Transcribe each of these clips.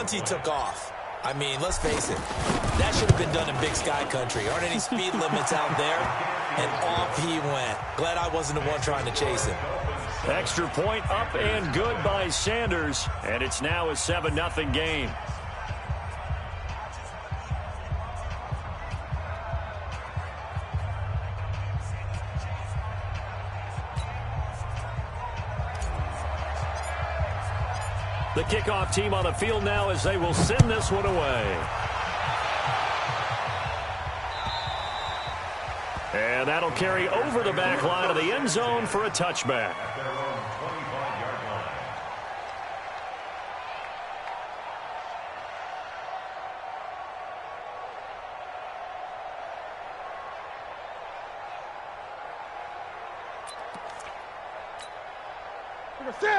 once he took off, I mean, let's face it, that should have been done in Big Sky Country. Aren't any speed limits out there? And off he went. Glad I wasn't the one trying to chase him. Extra point up and good by Sanders. And it's now a 7-0 game. The kickoff team on the field now as they will send this one away. And that'll carry over the back line of the end zone for a touchback.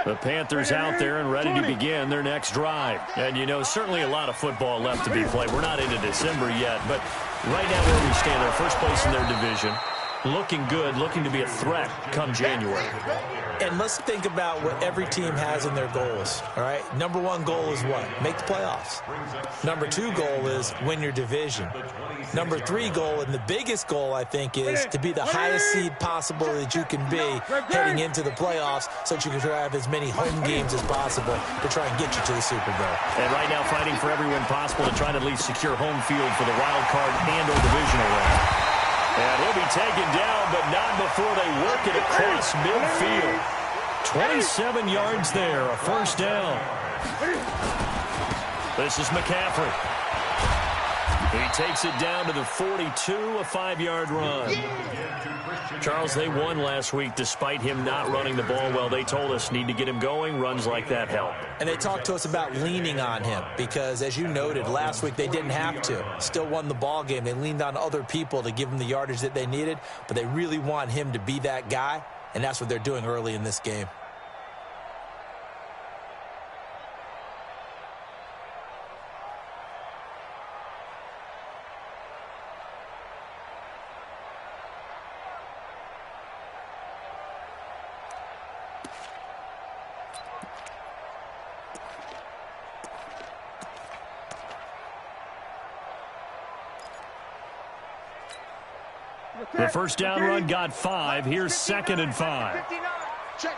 The Panthers out there and ready to begin their next drive. And, you know, certainly a lot of football left to be played. We're not into December yet, but right now where we stand, they're first place in their division. Looking good, looking to be a threat come January. And let's think about what every team has in their goals, all right? Number one goal is what? Make the playoffs. Number two goal is win your division. Number three goal, and the biggest goal, I think, is to be the highest seed possible that you can be heading into the playoffs so that you can have as many home games as possible to try and get you to the Super Bowl. And right now fighting for every win possible to try to at least secure home field for the wild card and or divisional round. And he'll be taken down, but not before they work it across midfield. 27 yards there, a first down. This is McCaffrey. He takes it down to the 42, a 5-yard run. Charles, they won last week despite him not running the ball well. They told us need to get him going. Runs like that help. And they talked to us about leaning on him because, as you noted, last week they didn't have to. Still won the ball game. They leaned on other people to give them the yardage that they needed, but they really want him to be that guy, and that's what they're doing early in this game. The first down run got 5. Here's 2nd and 5. Check.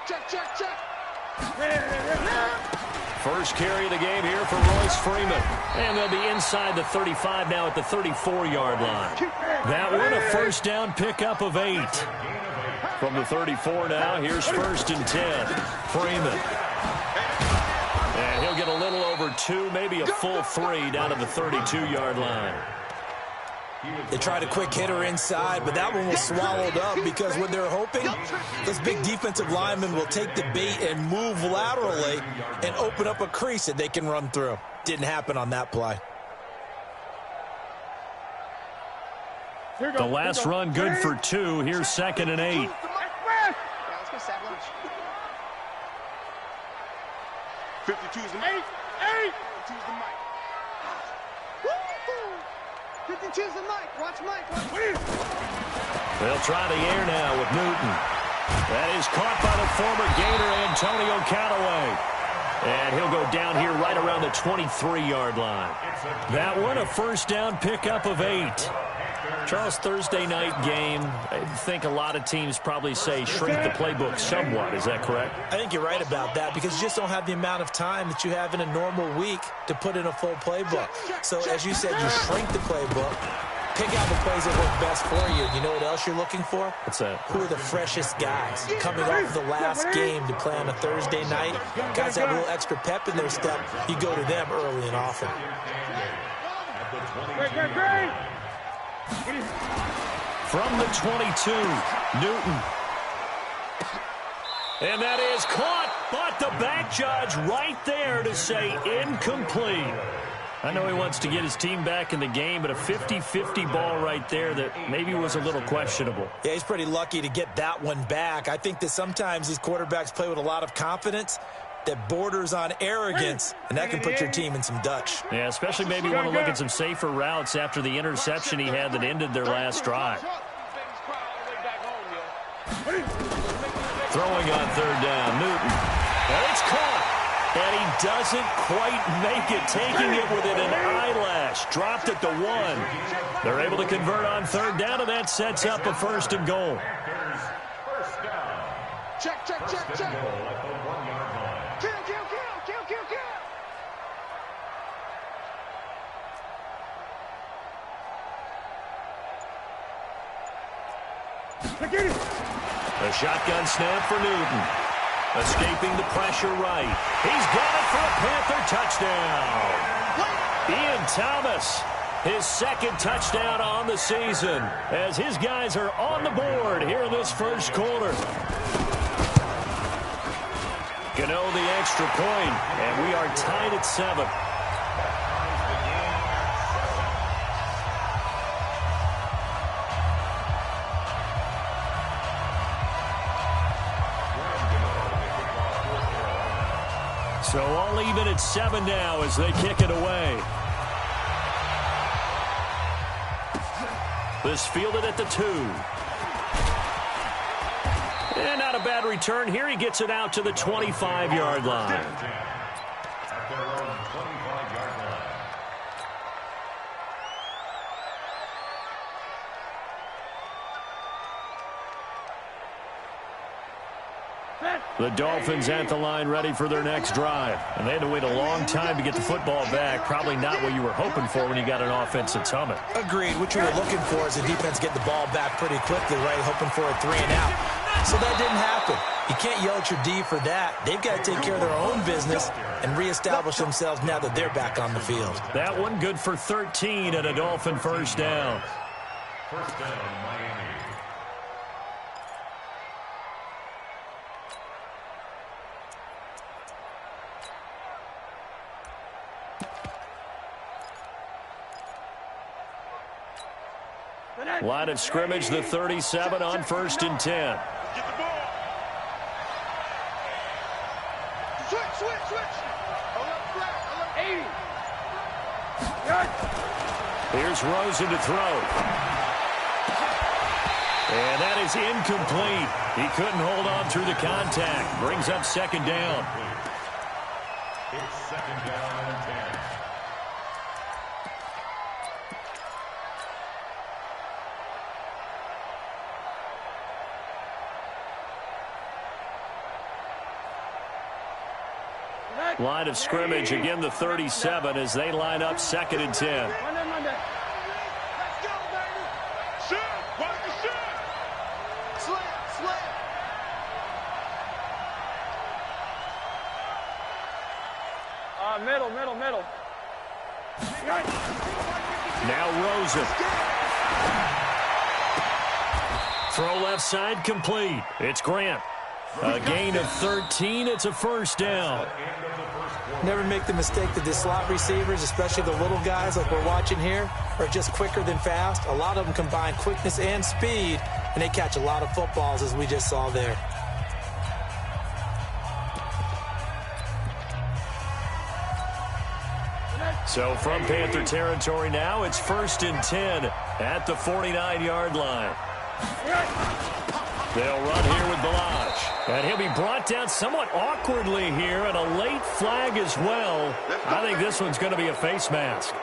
First carry of the game here for Royce Freeman. And they'll be inside the 35 now at the 34-yard line. That one a first down pickup of 8. From the 34 now, here's 1st and 10. Freeman. And he'll get a little over 2, maybe a full 3 down to the 32-yard line. They tried a quick hitter inside, but that one was swallowed up because what they're hoping, this big defensive lineman will take the bait and move laterally and open up a crease that they can run through. Didn't happen on that play. The last run good for 2. Here's 2nd and 8. Yeah, let's go sack lunch. 52's the mic. 52's the mic. 52's the mic. Watch Mike. They'll try the air now with Newton. That is caught by the former Gator Antonio Callaway. And he'll go down here right around the 23-yard line. That one a first down pickup of 8. Charles, Thursday night game, I think a lot of teams probably say shrink the playbook somewhat. Is that correct? I think you're right about that because you just don't have the amount of time that you have in a normal week to put in a full playbook. So, as you said, you shrink the playbook, pick out the plays that work best for you. You know what else you're looking for? What's that? Who are the freshest guys coming off the last game to play on a Thursday night? Guys have a little extra pep in their step. You go to them early and often. From the 22, Newton. And that is caught, but the back judge right there to say incomplete. I know he wants to get his team back in the game, but a 50-50 ball right there that maybe was a little questionable. Yeah, he's pretty lucky to get that one back. I think that sometimes these quarterbacks play with a lot of confidence that borders on arrogance, and that can put your team in some Dutch. Yeah, especially maybe want to look at some safer routes after the interception he had that ended their last drive. Throwing on 3rd down, Newton. And it's caught. And he doesn't quite make it, taking it within an eyelash. Dropped it to 1. They're able to convert on third down, and that sets up a 1st and goal. Check, check, check, check. Kill, kill, kill, kill, kill, kill. A shotgun snap for Newton. Escaping the pressure right. He's got it for a Panther touchdown. Ian Thomas, his 2nd touchdown on the season, as his guys are on the board here in this first quarter. Gano the extra point, and we are tied at 7. So all even at 7 now as they kick it away. This fielded at the 2. And not a bad return here. He gets it out to the 25-yard line. The Dolphins at the line ready for their next drive. And they had to wait a long time to get the football back. Probably not what you were hoping for when you got an offense that's humming. Agreed. What you were looking for is the defense get the ball back pretty quickly, right? Hoping for a 3 and out. So that didn't happen. You can't yell at your D for that. They've got to take care of their own business and reestablish themselves now that they're back on the field. That one good for 13 and a Dolphin 1st down. First down, Miami. Line of scrimmage, the 37 on 1st and 10. Get the ball. Switch. Alert, 80. Here's Rosen to throw. And that is incomplete. He couldn't hold on through the contact. Brings up 2nd down. It's 2nd down and 10. Line of scrimmage, again the 37 as they line up 2nd and 10. Let's go, baby. Shoot. Watch the shoot. Slam. Middle. Now Rosen. Throw left side complete. It's Grant. A gain of 13. It's a 1st down. Never make the mistake that the slot receivers, especially the little guys like we're watching here, are just quicker than fast. A lot of them combine quickness and speed, and they catch a lot of footballs, as we just saw there. So from Panther territory now, it's 1st and 10 at the 49-yard line. They'll run here with Balaj. And he'll be brought down somewhat awkwardly here, and a late flag as well. I think this one's going to be a face mask.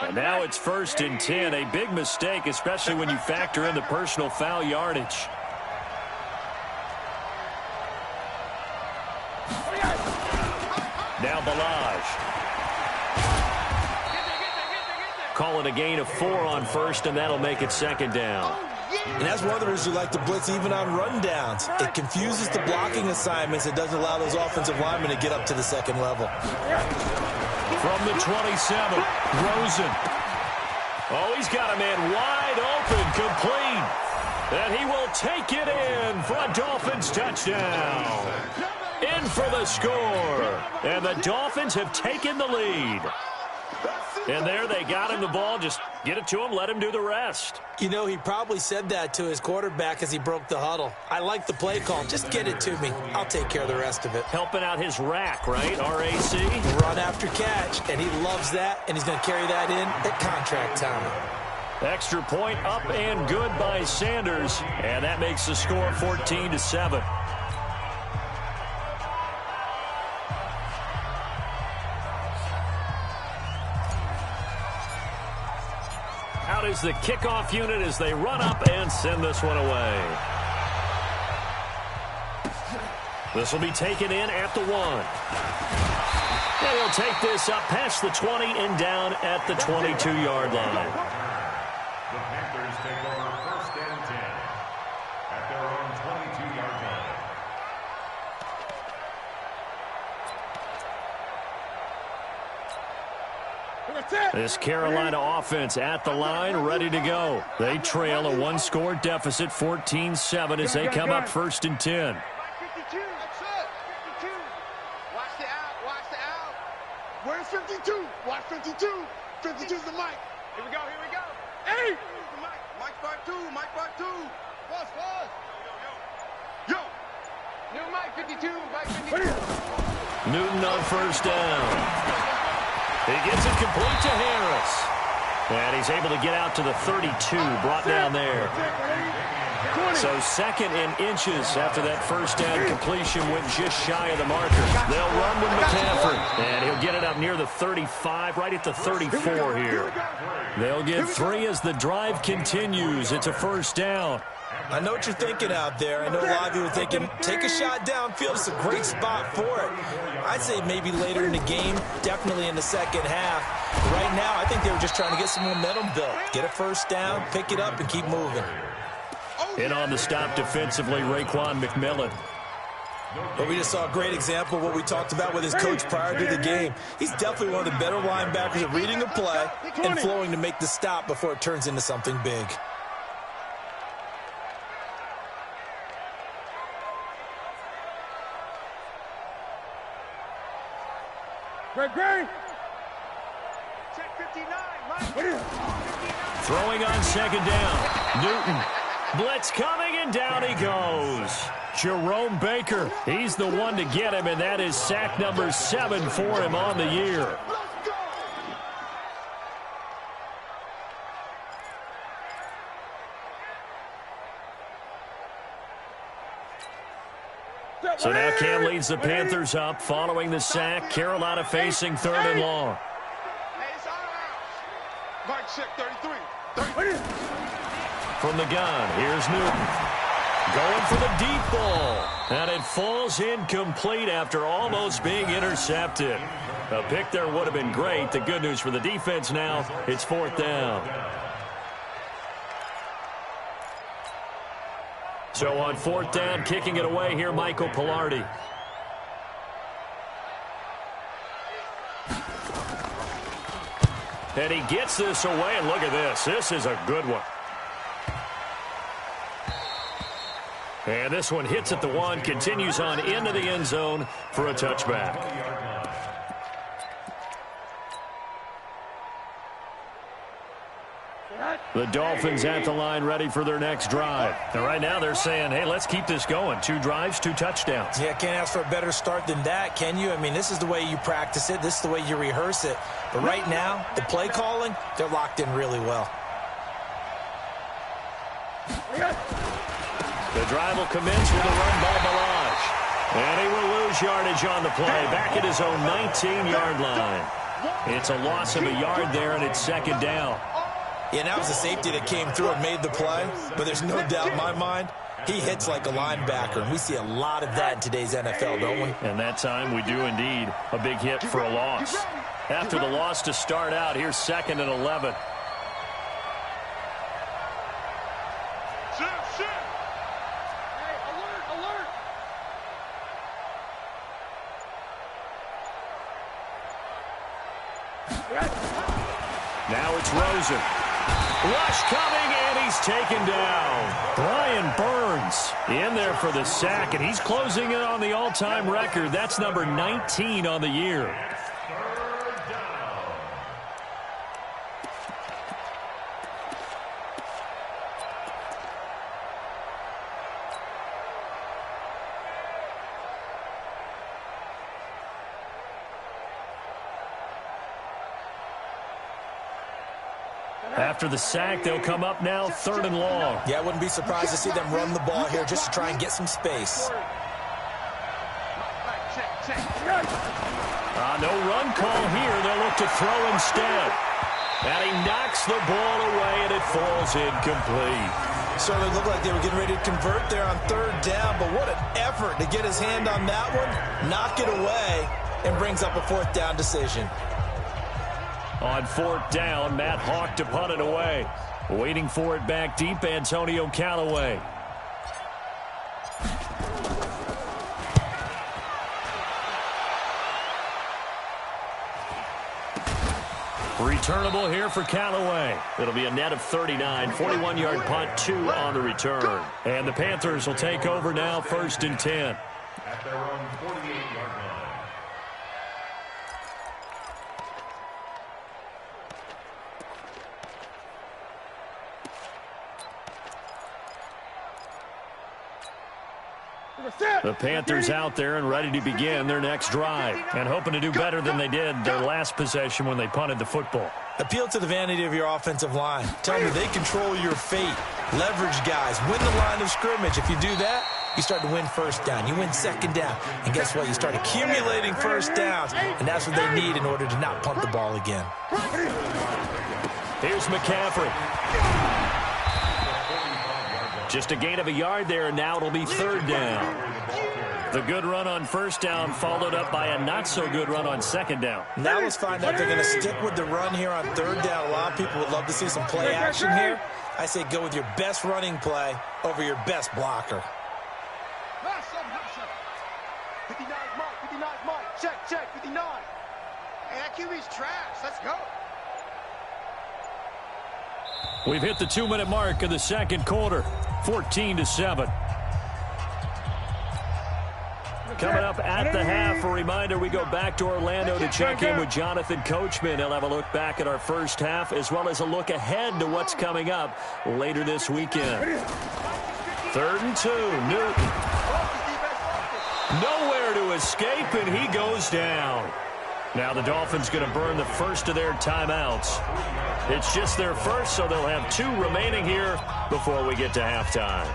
And now it's 1st and 10. A big mistake, especially when you factor in the personal foul yardage. Now Balaj. Call it a gain of 4 on 1st, and that'll make it 2nd down. And that's one of the reasons you like to blitz even on rundowns. It confuses the blocking assignments. It doesn't allow those offensive linemen to get up to the 2nd level. From the 27, Rosen. Oh, he's got a man wide open, complete. And he will take it in for a Dolphins touchdown. In for the score. And the Dolphins have taken the lead. And there they got him the ball. Just get it to him, let him do the rest. You know, he probably said that to his quarterback as he broke the huddle. I like the play call. Just get it to me. I'll take care of the rest of it. Helping out his rack, right? RAC. Run after catch, and he loves that, and he's going to carry that in at contract time. Extra point up and good by Sanders, and that makes the score 14-7. Out is the kickoff unit as they run up and send this one away. This will be taken in at the 1. And he'll take this up past the 20 and down at the 22-yard line. The Panthers take over 1st and 10 at their own 22-yard line. This Carolina offense at the line, ready to go. They trail a one-score deficit, 14-7, as they come up 1st and 10. Where's 52? Watch 52. 52's the mic. Here we go, here we go. Hey! The mic. Mike part 2, Mike part 2. Boss. Yo. New mic 52, Mike 52. Newton on 1st down. He gets it complete to Harris. And he's able to get out to the 32, brought down there. So 2nd and inches after that 1st down completion went just shy of the marker. They'll run with McCaffrey. And he'll get it up near the 35, right at the 34 here. They'll get 3 as the drive continues. It's a 1st down. I know what you're thinking out there. I know a lot of you are thinking, take a shot downfield. It's a great spot for it. I'd say maybe later in the game, definitely in the second half. Right now, I think they were just trying to get some momentum built. Get a 1st down, pick it up, and keep moving. In on the stop defensively, Raekwon McMillan. But we just saw a great example of what we talked about with his coach prior to the game. He's definitely one of the better linebackers at reading a play and flowing to make the stop before it turns into something big. Great. Check 59, Mike. Throwing on 2nd down. Newton. Blitz coming, and down he goes. Jerome Baker, he's the one to get him, and that is sack number 7 for him on the year. So now Cam leads the Panthers up following the sack. Carolina facing 3rd and long. Hey, it's all right. Mike, check 33. From the gun, here's Newton. Going for the deep ball. And it falls incomplete after almost being intercepted. A pick there would have been great. The good news for the defense now, it's 4th down. So on 4th down, kicking it away here, Michael Pilardi. And he gets this away, and look at this. This is a good one. And this one hits at the 1, continues on into the end zone for a touchback. The Dolphins at the line ready for their next drive. And right now they're saying, hey, let's keep this going. 2 drives, 2 touchdowns. Yeah, can't ask for a better start than that, can you? I mean, this is the way you practice it. This is the way you rehearse it. But right now, the play calling, they're locked in really well. The drive will commence with a run by Balaj. And he will lose yardage on the play, back at his own 19-yard line. It's a loss of a yard there, and it's 2nd down. Yeah, that was a safety that came through and made the play. But there's no doubt in my mind, he hits like a linebacker. And we see a lot of that in today's NFL, don't we? And that time we do indeed. A big hit for a loss. After the loss to start out, here's 2nd and 11. Now it's Rosen. Rush coming, and he's taken down. Brian Burns in there for the sack, and he's closing in on the all-time record. That's number 19 on the year. After the sack, they'll come up now 3rd and long. Yeah, I wouldn't be surprised to see them run the ball here just to try and get some space. No run call here. They'll look to throw instead. And he knocks the ball away, and it falls incomplete. Certainly looked like they were getting ready to convert there on 3rd down, but what an effort to get his hand on that one, knock it away, and brings up a 4th down decision. On 4th down, Matt Hawk to punt it away. Waiting for it back deep, Antonio Callaway. Returnable here for Callaway. It'll be a net of 39, 41-yard punt, 2 on the return. And the Panthers will take over now, 1st and 10. At their own 48-yard line. The Panthers out there and ready to begin their next drive and hoping to do better than they did their last possession when they punted the football. Appeal to the vanity of your offensive line. Tell them they control your fate. Leverage guys. Win the line of scrimmage. If you do that, you start to win 1st down. You win 2nd down. And guess what? You start accumulating 1st downs. And that's what they need in order to not punt the ball again. Here's McCaffrey. Just a gain of a yard there, and now it'll be 3rd down. The good run on 1st down followed up by a not-so-good run on 2nd down. Now let's find out if they're going to stick with the run here on 3rd down. A lot of people would love to see some play action here. I say go with your best running play over your best blocker. 59 Mike. Check, 59. Hey, that QB's trash. Let's go. We've hit the 2-minute mark in the 2nd quarter. 14-7. Coming up at the half, a reminder, we go back to Orlando to check in with Jonathan Coachman. He'll have a look back at our first half as well as a look ahead to what's coming up later this weekend. 3rd and 2, Newton. Nowhere to escape, and he goes down. Now the Dolphins going to burn the first of their timeouts. It's just their first, so they'll have 2 remaining here before we get to halftime.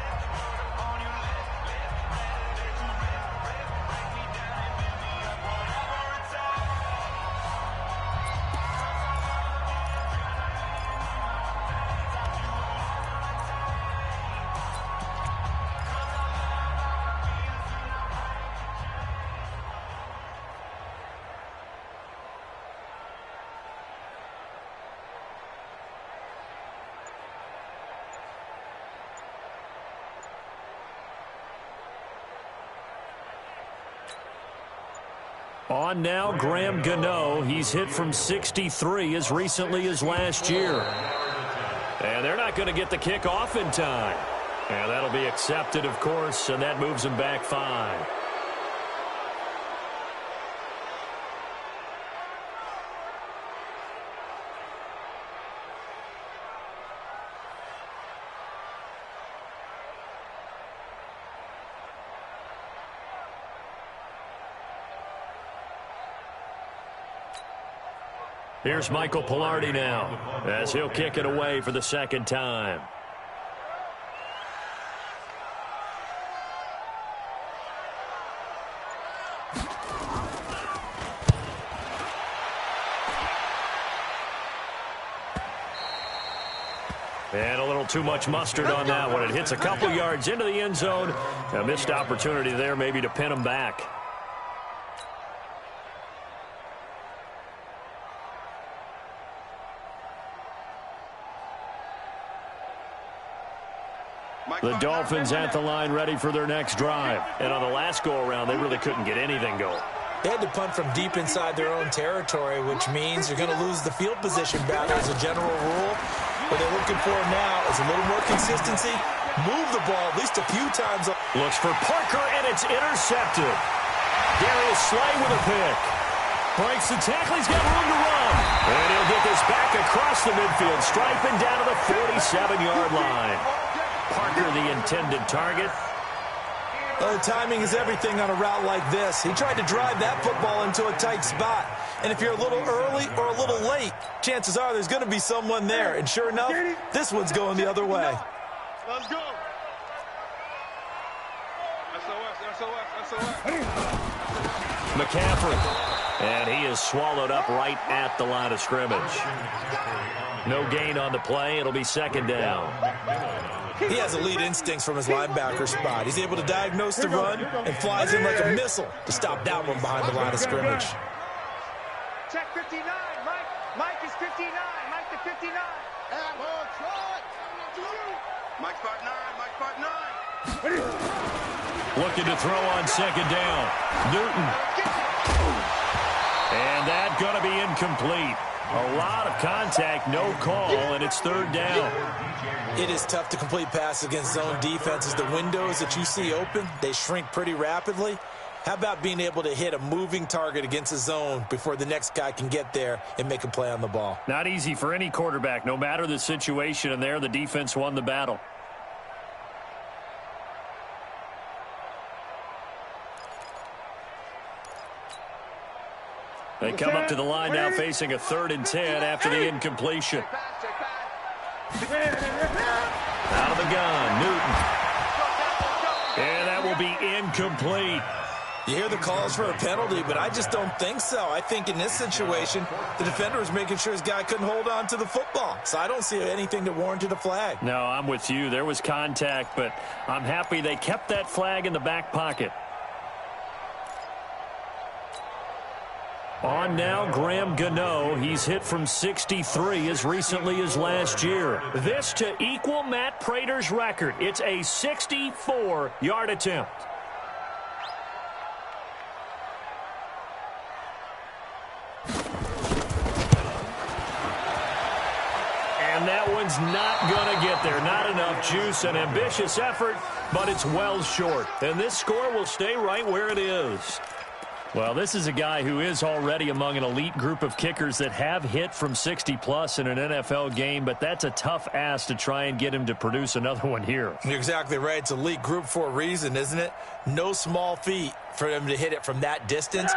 On now, Graham Gano. He's hit from 63 as recently as last year. And they're not going to get the kick off in time. And that'll be accepted, of course, and that moves them back 5. Here's Michael Pilardi now as he'll kick it away for the 2nd time. And a little too much mustard on that one. It hits a couple yards into the end zone. A missed opportunity there maybe to pin him back. The Dolphins at the line ready for their next drive. And on the last go-around, they really couldn't get anything going. They had to punt from deep inside their own territory, which means you're going to lose the field position battle as a general rule. What they're looking for now is a little more consistency. Move the ball at least a few times. Looks for Parker, and it's intercepted. Darius Slay with a pick. Breaks the tackle. He's got room to run. And he'll get this back across the midfield stripe and down to the 47-yard line. Parker, the intended target. Well, timing is everything on a route like this. He tried to drive that football into a tight spot. And if you're a little early or a little late, chances are there's going to be someone there. And sure enough, this one's going the other way. Let's go. SOS. McCaffrey. And he is swallowed up right at the line of scrimmage. No gain on the play. It'll be second down. He has elite instincts from his linebacker spot. He's able to diagnose the run and flies in like a missile to stop that one behind the line of scrimmage. Check 59, Mike. Mike is 59. Mike to 59. Mike's part 9. Mike's part 9. Looking to throw on second down. Newton. And that's going to be incomplete. A lot of contact, no call, and it's third down. It is tough to complete passes against zone defenses. The windows that you see open, they shrink pretty rapidly. How about being able to hit a moving target against a zone before the next guy can get there and make a play on the ball? Not easy for any quarterback, no matter the situation, and there the defense won the battle. They come up to the line now facing a 3rd and 10 after the incompletion. Out of the gun, Newton. And that will be incomplete. You hear the calls for a penalty, but I just don't think so. I think in this situation, the defender was making sure his guy couldn't hold on to the football. So I don't see anything that warranted a flag. No, I'm with you. There was contact, but I'm happy they kept that flag in the back pocket. On now, Graham Gano. He's hit from 63 as recently as last year. This to equal Matt Prater's record. It's a 64-yard attempt. And that one's not going to get there. Not enough juice. An ambitious effort, but it's well short. And this score will stay right where it is. Well, this is a guy who is already among an elite group of kickers that have hit from 60-plus in an NFL game, but that's a tough ask to try and get him to produce another one here. You're exactly right. It's elite group for a reason, isn't it? No small feat for him to hit it from that distance.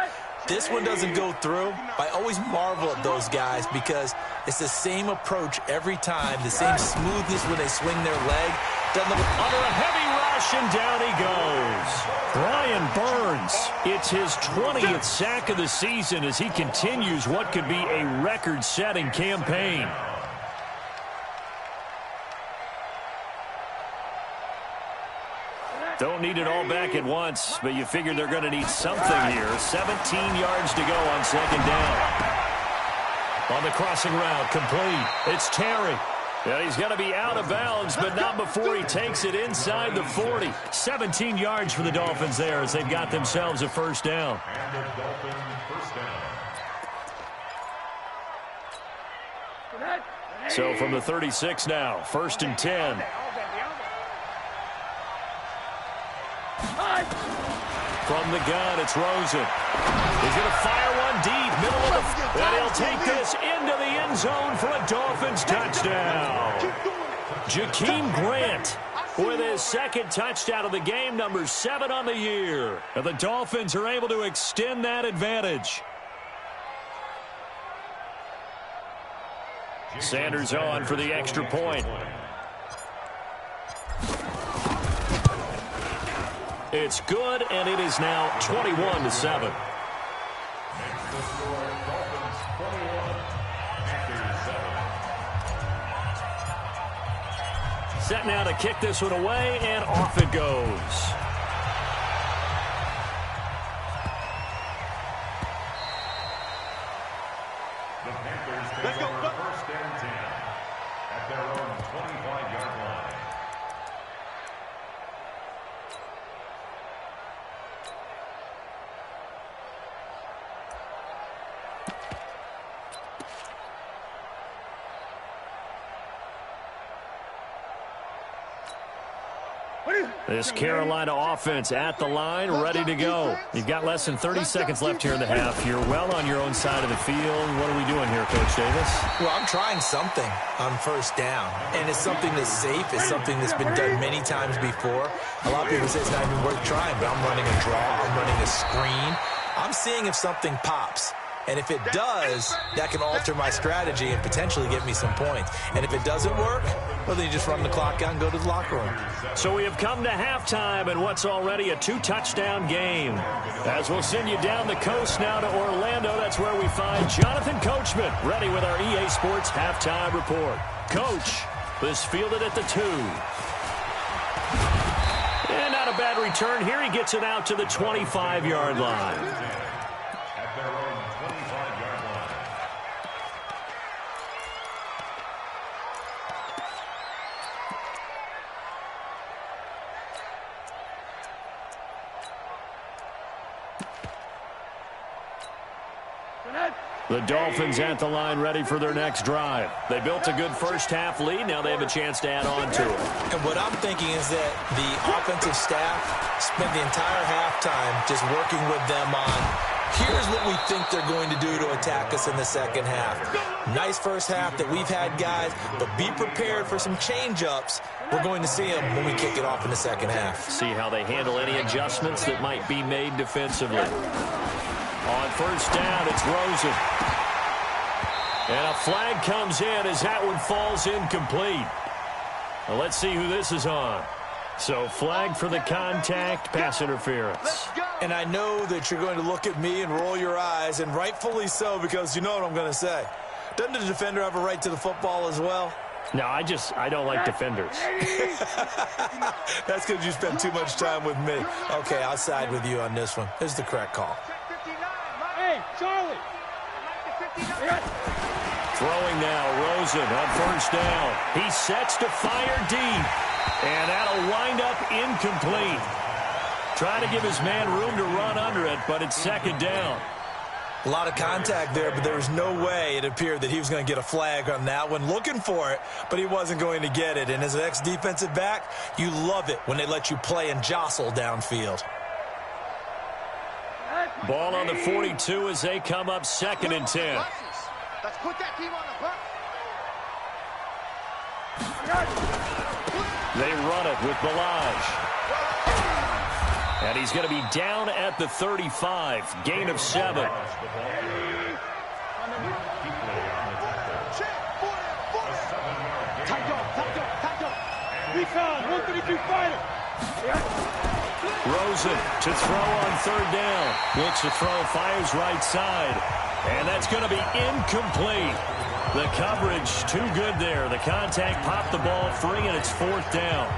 This one doesn't go through. I always marvel at those guys because it's the same approach every time, the same smoothness when they swing their leg. Under a heavy rush, and down he goes. Brian Burns, it's his 20th sack of the season as he continues what could be a record-setting campaign. Don't need it all back at once, but you figure they're going to need something here. 17 yards to go on second down. On the crossing route, complete. It's Terry. Yeah, he's going to be out of bounds, but not before he takes it inside the 40. 17 yards for the Dolphins there as they've got themselves a first down. And the Dolphins first down. So from the 36 now, 1st and 10. From the gun, it's Rosen. He's going to fire one deep, middle of the... And he'll take this into the end zone for a Dolphins touchdown. Jakeem Grant with his 2nd touchdown of the game, number 7 on the year. And the Dolphins are able to extend that advantage. Sanders on for the extra point. It's good, and it is now 21-7. Set now to kick this one away, and off it goes. The Panthers take over 1st and 10 at their own 25-yard line. What is it? This Carolina offense at the line, ready to go. You've got less than 30 seconds left here in the half. You're well on your own side of the field. What are we doing here, Coach Davis? Well, I'm trying something on first down, and it's something that's safe. It's something that's been done many times before. A lot of people say it's not even worth trying, but I'm running a draw. I'm running a screen. I'm seeing if something pops. And if it does, that can alter my strategy and potentially get me some points. And if it doesn't work, well, then you just run the clock out and go to the locker room. So we have come to halftime in what's already a 2-touchdown game. As we'll send you down the coast now to Orlando, that's where we find Jonathan Coachman, ready with our EA Sports halftime report. Coach, this fielded at the 2. And not a bad return here. He gets it out to the 25-yard line. The Dolphins at the line ready for their next drive. They built a good first-half lead. Now they have a chance to add on to it. And what I'm thinking is that the offensive staff spent the entire halftime just working with them on, here's what we think they're going to do to attack us in the second half. Nice first half that we've had, guys, but be prepared for some change-ups. We're going to see them when we kick it off in the second half. See how they handle any adjustments that might be made defensively. On first down, it's Rosen. And a flag comes in as that one falls incomplete. Well, let's see who this is on. So flag for the contact, pass interference. And I know that you're going to look at me and roll your eyes, and rightfully so, because you know what I'm going to say. Doesn't the defender have a right to the football as well? No, I don't like defenders. That's because you spend too much time with me. Okay, I'll side with you on this one. This is the correct call. Hey, Charlie. Throwing now, Rosen on first down. He sets to fire deep, and that'll wind up incomplete. Trying to give his man room to run under it, but it's second down. A lot of contact there, but there was no way it appeared that he was going to get a flag on that one. Looking for it, but he wasn't going to get it. And as an ex-defensive back, you love it when they let you play and jostle downfield. Ball on the 42 as they come up 2nd and 10. Let's put that team on the bus. They run it with Balaj. And he's going to be down at the 35. Gain of 7. Tight up. Recon, 132 fighter. Rosen to throw on third down. Looks to throw, fires right side. And that's going to be incomplete. The coverage too good there. The contact popped the ball free, and it's 4th down.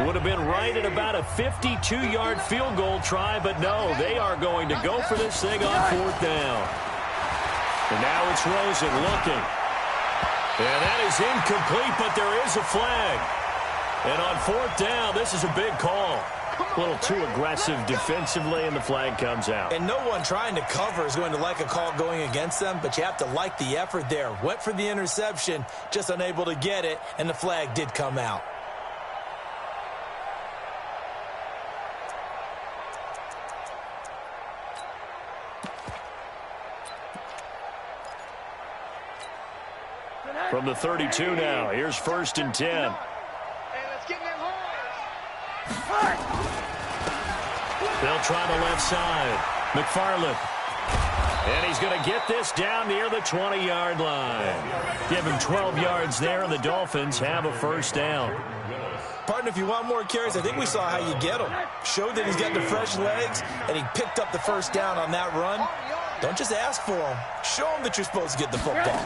Would have been right at about a 52-yard field goal try, but no, they are going to go for this thing on 4th down. And now it's Rosen looking. And that is incomplete, but there is a flag. And on 4th down, this is a big call. A little too aggressive defensively, and the flag comes out. And no one trying to cover is going to like a call going against them, but you have to like the effort there. Went for the interception, just unable to get it, and the flag did come out. From the 32 now, here's 1st and 10. Hey, let's get in them holes. They'll try the left side. McFarland. And he's going to get this down near the 20-yard line. Give him 12 yards there, and the Dolphins have a 1st down. Partner, if you want more carries, I think we saw how you get them. Showed that he's got the fresh legs, and he picked up the 1st down on that run. Don't just ask for them. Show them that you're supposed to get the football.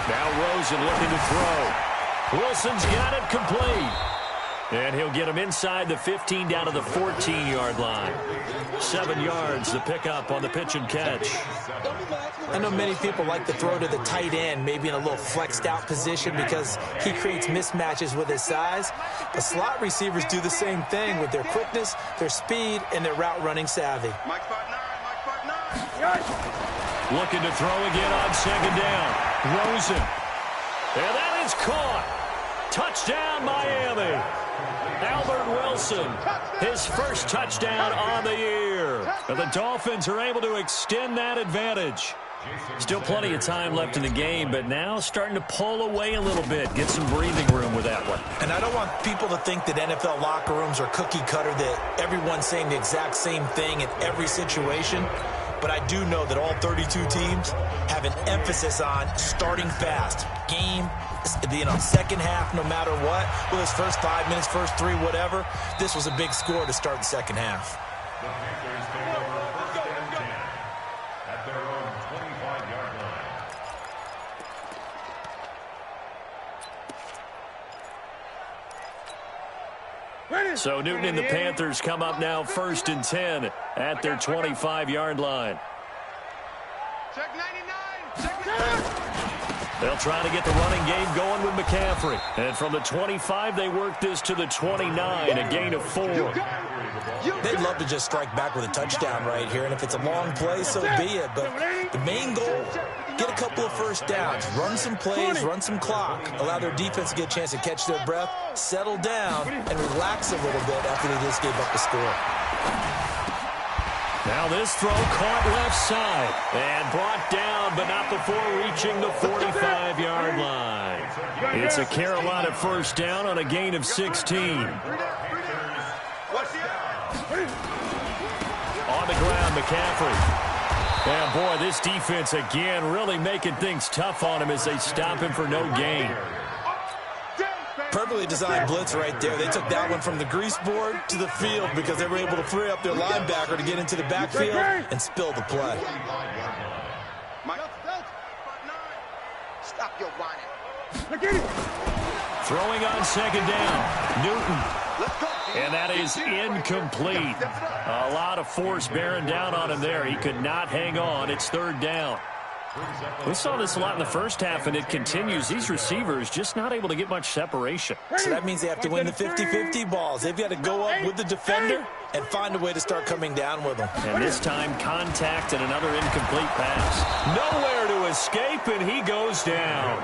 Now Rosen looking to throw. Wilson's got it complete. And he'll get him inside the 15 down to the 14-yard line. 7 yards, the pickup on the pitch and catch. I know many people like to throw to the tight end, maybe in a little flexed out position because he creates mismatches with his size. But slot receivers do the same thing with their quickness, their speed, and their route running savvy. Looking to throw again on second down. Rosen. And that is caught. Touchdown, Miami. Albert Wilson, his first touchdown on the year. And the Dolphins are able to extend that advantage. Still plenty of time left in the game, but now starting to pull away a little bit. Get some breathing room with that one. And I don't want people to think that NFL locker rooms are cookie cutter, that everyone's saying the exact same thing in every situation. But I do know that all 32 teams have an emphasis on starting fast. Game, second half, no matter what. Well, his first 5 minutes, first 3, whatever. This was a big score to start the second half. The Panthers take over first and 10 at their own 25-yard line. So Newton and the Panthers come up now first and 10 at their 25-yard line. Check 99. Check 99. They'll try to get the running game going with McCaffrey. And from the 25, they work this to the 29, a gain of 4. They'd love to just strike back with a touchdown right here, and if it's a long play, so be it. But the main goal, get a couple of first downs, run some plays, run some clock, allow their defense to get a chance to catch their breath, settle down, and relax a little bit after they just gave up the score. Now this throw caught left side and brought down, but not before reaching the 45-yard line. It's a Carolina first down on a gain of 16. On the ground, McCaffrey. And boy, this defense again really making things tough on him as they stop him for no gain. Perfectly designed blitz right there. They took that one from the grease board to the field because they were able to free up their linebacker to get into the backfield and spill the play. Stop your whining. Throwing on second down, Newton. And that is incomplete. A lot of force bearing down on him there. He could not hang on. It's third down. We saw this a lot in the first half, and it continues. These receivers just not able to get much separation. So that means they have to win the 50-50 balls. They've got to go up with the defender and find a way to start coming down with them. And this time, contact and another incomplete pass. Nowhere to escape, and he goes down.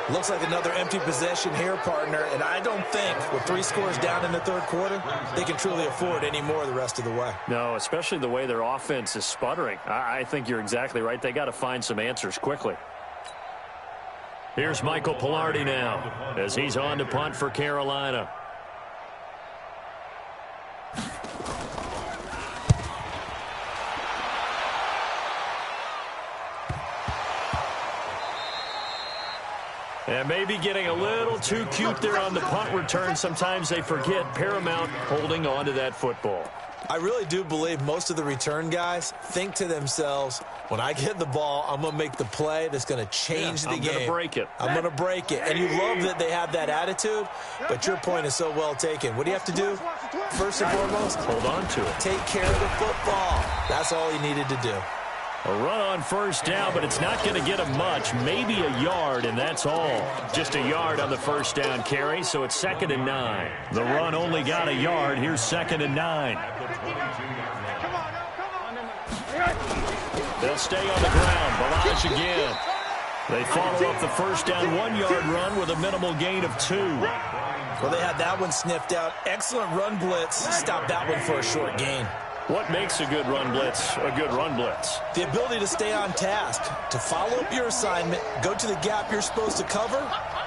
Looks like another empty possession here, partner, and I don't think with 3 scores down in the third quarter, they can truly afford any more the rest of the way. No, especially the way their offense is sputtering. I think you're exactly right. They got to find some answers quickly. Here's Michael Pilardi now as he's on to punt for Carolina. And maybe getting a little too cute there on the punt return. Sometimes they forget paramount holding on to that football. I really do believe most of the return guys think to themselves, when I get the ball, I'm going to make the play that's going to change the game. I'm going to break it. I'm going to break it. And you love that they have that attitude, but your point is so well taken. What do you have to do? First and foremost, hold on to it. Take care of the football. That's all he needed to do. A run on first down, but it's not going to get him much. Maybe a yard, and that's all. Just a yard on the first down carry, so it's 2nd and 9. The run only got a yard. Here's 2nd and 9. They'll stay on the ground. Barrage again. They follow up the first down 1-yard run with a minimal gain of 2. Well, they had that one sniffed out. Excellent run blitz. Stop that one for a short gain. What makes a good run blitz a good run blitz? The ability to stay on task, to follow up your assignment, go to the gap you're supposed to cover,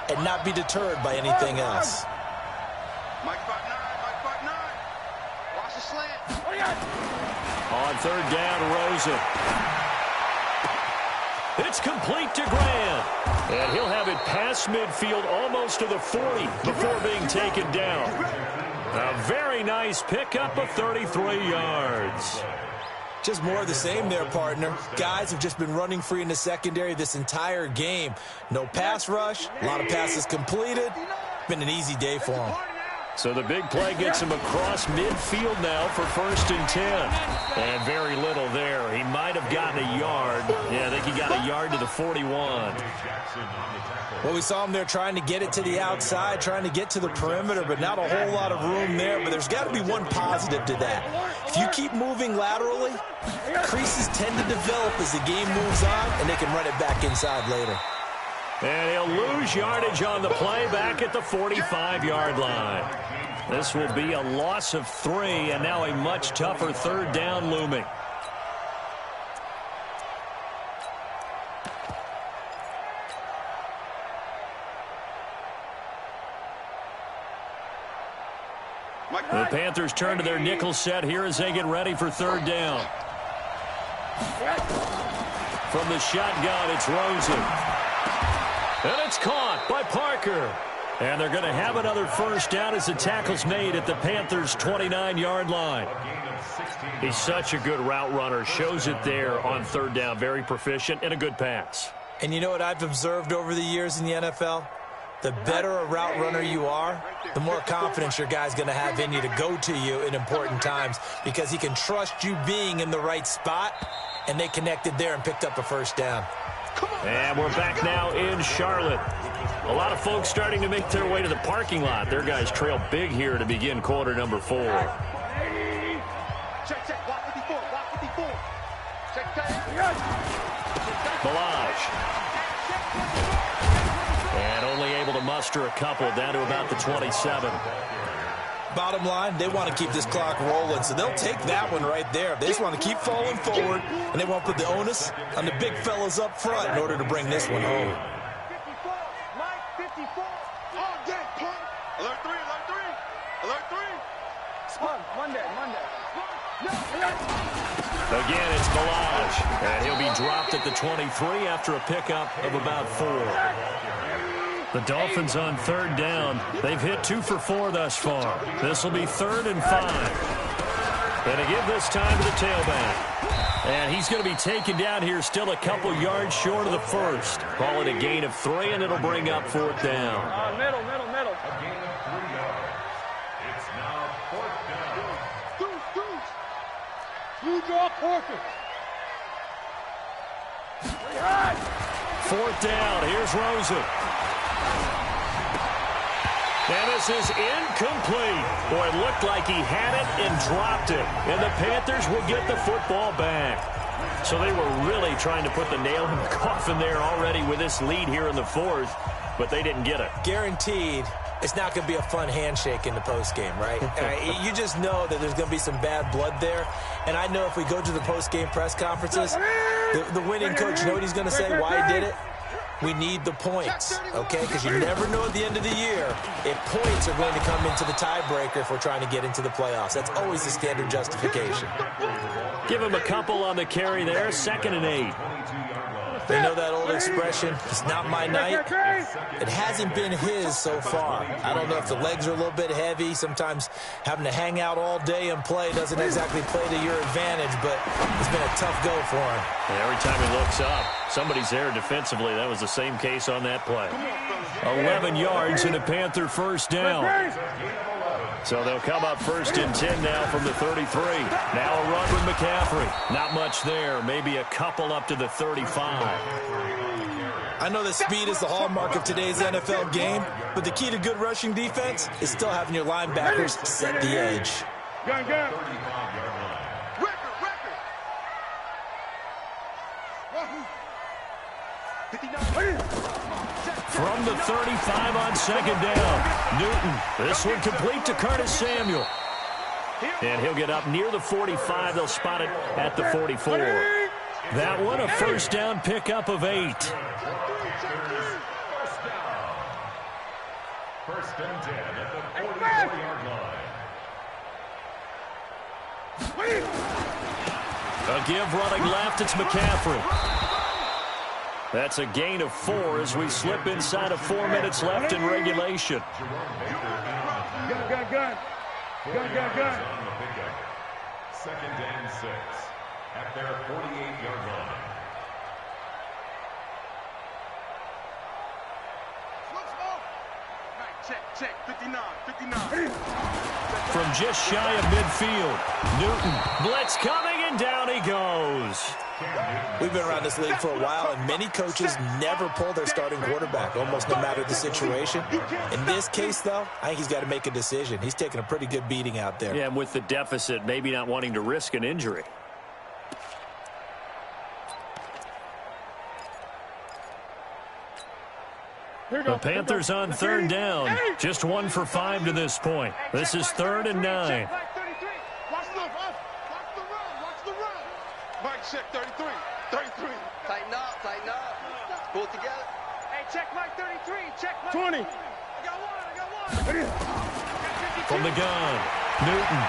and not be deterred by anything else. Mike 5-9, Mike 5-9. Watch the slant. On third down, Rosen. It's complete to Graham. And he'll have it past midfield almost to the 40 before being taken down. A very nice pickup of 33 yards. Just more of the same there, partner. Guys have just been running free in the secondary this entire game. No pass rush, a lot of passes completed. Been an easy day for them. So the big play gets him across midfield now for 1st and 10. And very little there. He might have gotten a yard. Yeah, I think he got a yard to the 41. Well, we saw him there trying to get it to the outside, trying to get to the perimeter, but not a whole lot of room there. But there's got to be one positive to that. If you keep moving laterally, creases tend to develop as the game moves on, and they can run it back inside later. And he'll lose yardage on the play back at the 45-yard line. This will be a loss of 3, and now a much tougher 3rd down looming. The Panthers turn to their nickel set here as they get ready for 3rd down. From the shotgun, it's Rosen. And it's caught by Parker. And they're going to have another 1st down as the tackle's made at the Panthers' 29-yard line. He's such a good route runner. Shows it there on 3rd down. Very proficient and a good pass. And you know what I've observed over the years in the NFL? The better a route runner you are, the more confidence your guy's going to have in you to go to you in important times because he can trust you being in the right spot, and they connected there and picked up a 1st down. And we're back now in Charlotte. A lot of folks starting to make their way to the parking lot. Their guys trail big here to begin quarter number 4. Check, block 54, block 54. Balaj. And only able to muster a couple down to about the 27. Bottom line, they want to keep this clock rolling, so they'll take that one right there. They just want to keep falling forward, and they won't put the onus on the big fellas up front in order to bring this one home. 54, Mike, 54. All day, punt. Alert 3, alert 3. Alert 3. Monday. Again, it's Balaj. And he'll be dropped at the 23 after a pickup of about 4. The Dolphins on 3rd down. They've hit 2 for 4 thus far. This will be 3rd and 5. And to give this time to the tailback. And he's going to be taken down here still a couple yards short of the 1st. Call it a gain of 3, and it'll bring up 4th down. Middle. A gain of 3 yards. It's now 4th down. You draw Parker. 4th down. Here's Rosen. And this is incomplete. Boy, it looked like he had it and dropped it. And the Panthers will get the football back. So they were really trying to put the nail in the coffin there already with this lead here in the 4th, but they didn't get it. Guaranteed, it's not going to be a fun handshake in the postgame, right? You just know that there's going to be some bad blood there. And I know if we go to the postgame press conferences, the winning coach, you know what he's going to say, why he did it? We need the points, okay? Because you never know at the end of the year if points are going to come into the tiebreaker if we're trying to get into the playoffs. That's always the standard justification. Give him a couple on the carry there, 2nd and 8. They know that old expression, it's not my night. It hasn't been his so far. I don't know if the legs are a little bit heavy. Sometimes having to hang out all day and play doesn't exactly play to your advantage, but it's been a tough go for him. And every time he looks up, somebody's there defensively. That was the same case on that play. 11 yards and a Panther 1st down. So they'll come up 1st and 10 now from the 33. Now a run with McCaffrey. Not much there. Maybe a couple up to the 35. I know that speed is the hallmark of today's NFL game, but the key to good rushing defense is still having your linebackers set the edge. Gun. From the 35 on 2nd down. Newton. This one complete to Curtis Samuel. And he'll get up near the 45. They'll spot it at the 44. That one a 1st down pickup of 8. 1st and 10 at the 44-yard line. A give running left. It's McCaffrey. That's a gain of 4 as we slip inside of 4 minutes left in regulation. Gun. 2nd and 6 at their 48-yard line. Check. 59. 59. From just shy of midfield, Newton. Blitz coming, and down he goes. We've been around this league for a while, and many coaches never pull their starting quarterback, almost no matter the situation. In this case, though, I think he's got to make a decision. He's taking a pretty good beating out there. Yeah, and with the deficit, maybe not wanting to risk an injury. The Panthers on third down. Just 1 for 5 to this point. This is 3rd and 9. Watch the run. Watch the run. Mike, check 33. 33. Tighten up. Pull it together. Hey, check Mike 33. Check Mike 20. I got one. From the gun, Newton.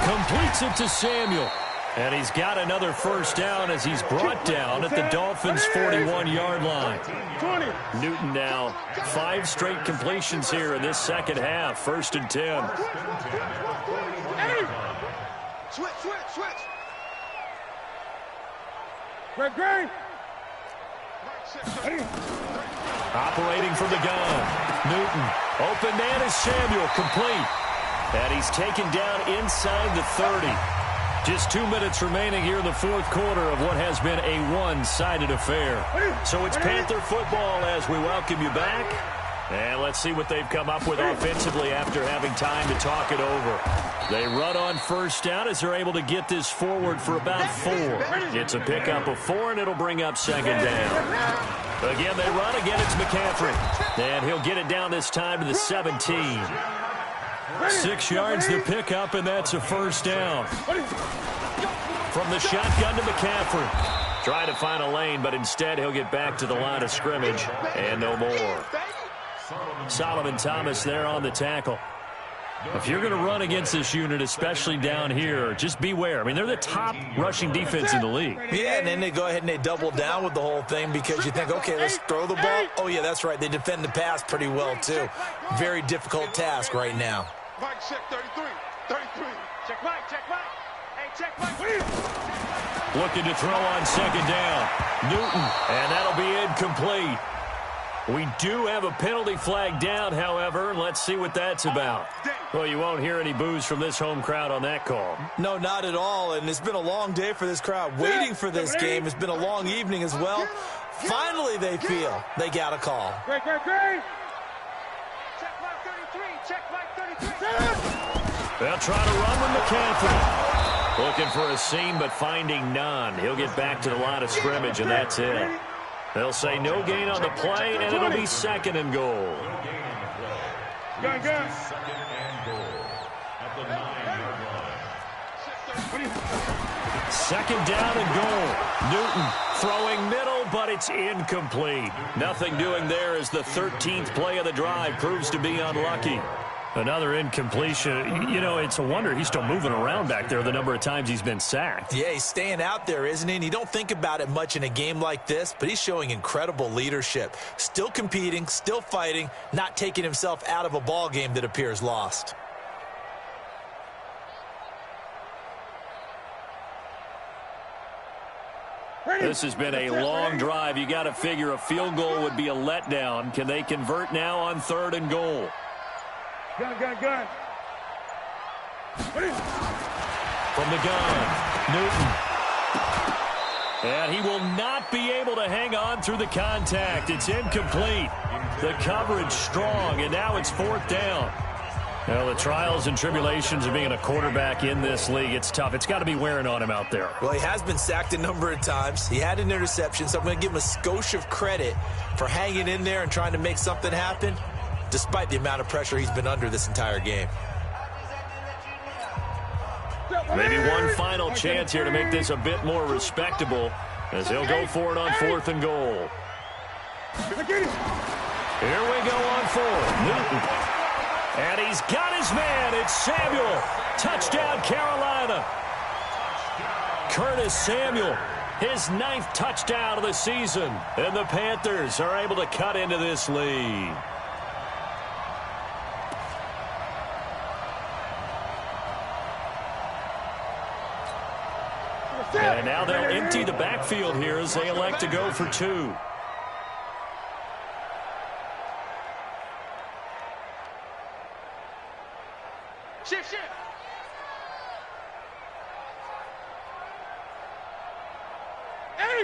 Completes it to Samuel. And he's got another first down as he's brought down at the Dolphins' 41-yard line. 20. Newton now 5 straight completions here in this second half. 1st and 10. Switch. Great. Operating from the gun. Newton. Open man is Samuel. Complete. And he's taken down inside the 30. Just 2 minutes remaining here in the 4th quarter of what has been a one-sided affair. So it's Panther football as we welcome you back. And let's see what they've come up with offensively after having time to talk it over. They run on first down as they're able to get this forward for about 4. It's a pickup of 4, and it'll bring up 2nd down. Again, they run. Again, it's McCaffrey. And he'll get it down this time to the 17. 6 yards the pickup, and that's a first down. From the shotgun to McCaffrey. Trying to find a lane, but instead he'll get back to the line of scrimmage, and no more. Solomon Thomas there on the tackle. If you're going to run against this unit, especially down here, just beware. I mean, they're the top rushing defense in the league. Yeah, and then they go ahead and they double down with the whole thing because you think, okay, let's throw the ball. Oh, yeah, that's right. They defend the pass pretty well, too. Very difficult task right now. Mike, check 33. 33. Check Mike. Hey, check Mike. Looking to throw on 2nd down. Newton, and that'll be incomplete. We do have a penalty flag down, however. Let's see what that's about. Well, you won't hear any boos from this home crowd on that call. No, not at all, and it's been a long day for this crowd waiting for this game. It's been a long evening as well. Finally, they feel they got a call. Great. Check Mike 33. Check Mike 33. They'll try to run with McCaffrey. Looking for a seam, but finding none. He'll get back to the line of scrimmage, and that's it. They'll say no gain on the play, and it'll be 2nd and goal. Gun. 2nd down and goal. Newton throwing middle, but it's incomplete. Nothing doing there as the 13th play of the drive proves to be unlucky. Another incompletion. You know, it's a wonder he's still moving around back there the number of times he's been sacked. Yeah, he's staying out there, isn't he? And you don't think about it much in a game like this, but he's showing incredible leadership. Still competing, still fighting, not taking himself out of a ball game that appears lost. This has been a long drive. You got to figure a field goal would be a letdown. Can they convert now on 3rd and goal? Gun. From the gun, Newton. And he will not be able to hang on through the contact. It's incomplete. The coverage strong, and now it's 4th down. Well, the trials and tribulations of being a quarterback in this league, it's tough. It's got to be wearing on him out there. Well, he has been sacked a number of times. He had an interception, so I'm going to give him a skosh of credit for hanging in there and trying to make something happen, despite the amount of pressure he's been under this entire game. Maybe one final chance here to make this a bit more respectable as he'll go for it on 4th and goal. Here we go on 4th. Newton. And he's got his man. It's Samuel. Touchdown, Carolina. Curtis Samuel, his 9th touchdown of the season. And the Panthers are able to cut into this lead. And now they'll empty the backfield here as they elect to go for 2.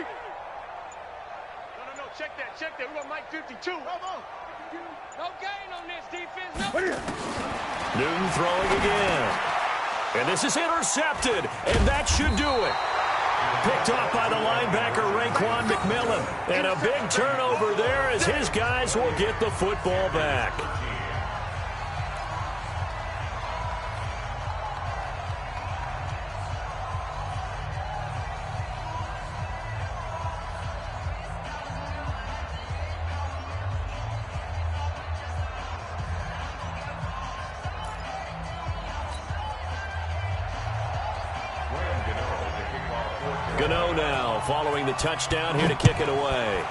Hey! No, check that. We're going to Mike 52. Come on. No gain on this defense. No. Newton throwing again. And this is intercepted, and that should do it. Picked off by the linebacker, Raekwon McMillan. And a big turnover there as his guys will get the football back. Gano now following the touchdown here to kick it away.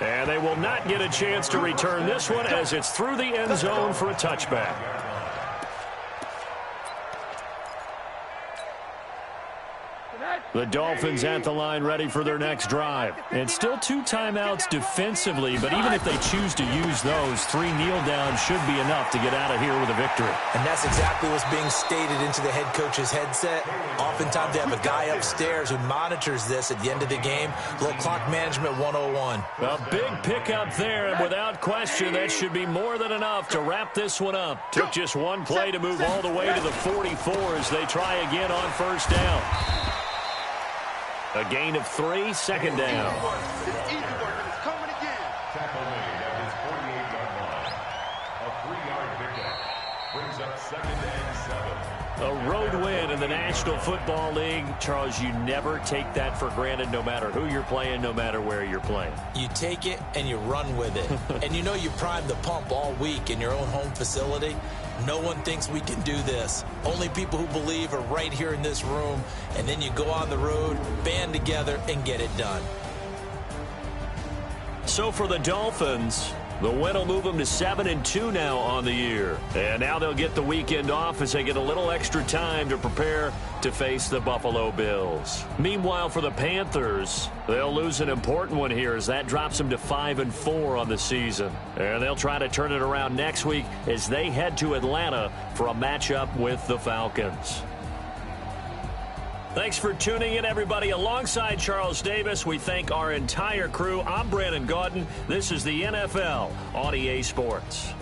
And they will not get a chance to return this one as it's through the end zone for a touchback. The Dolphins at the line ready for their next drive. And still 2 timeouts defensively, but even if they choose to use those, 3 kneel downs should be enough to get out of here with a victory. And that's exactly what's being stated into the head coach's headset. Oftentimes they have a guy upstairs who monitors this at the end of the game. Little clock management 101. A big pickup there, and without question, that should be more than enough to wrap this one up. Took just 1 play to move all the way to the 44 as they try again on first down. A gain of 3, second down. It's easy work, and it's coming again. Tackle made at his 48-yard line. A 3-yard pickup brings up 2nd and 7. A road win in the National Football League. Charles, you never take that for granted no matter who you're playing, no matter where you're playing. You take it and you run with it. And you know you primed the pump all week in your own home facility. No one thinks we can do this. Only people who believe are right here in this room. And then you go on the road, band together, and get it done. So for the Dolphins, the win will move them to 7-2 now on the year. And now they'll get the weekend off as they get a little extra time to prepare to face the Buffalo Bills. Meanwhile, for the Panthers, they'll lose an important one here as that drops them to 5-4 on the season. And they'll try to turn it around next week as they head to Atlanta for a matchup with the Falcons. Thanks for tuning in, everybody. Alongside Charles Davis, we thank our entire crew. I'm Brandon Gaudin. This is the NFL on EA Sports.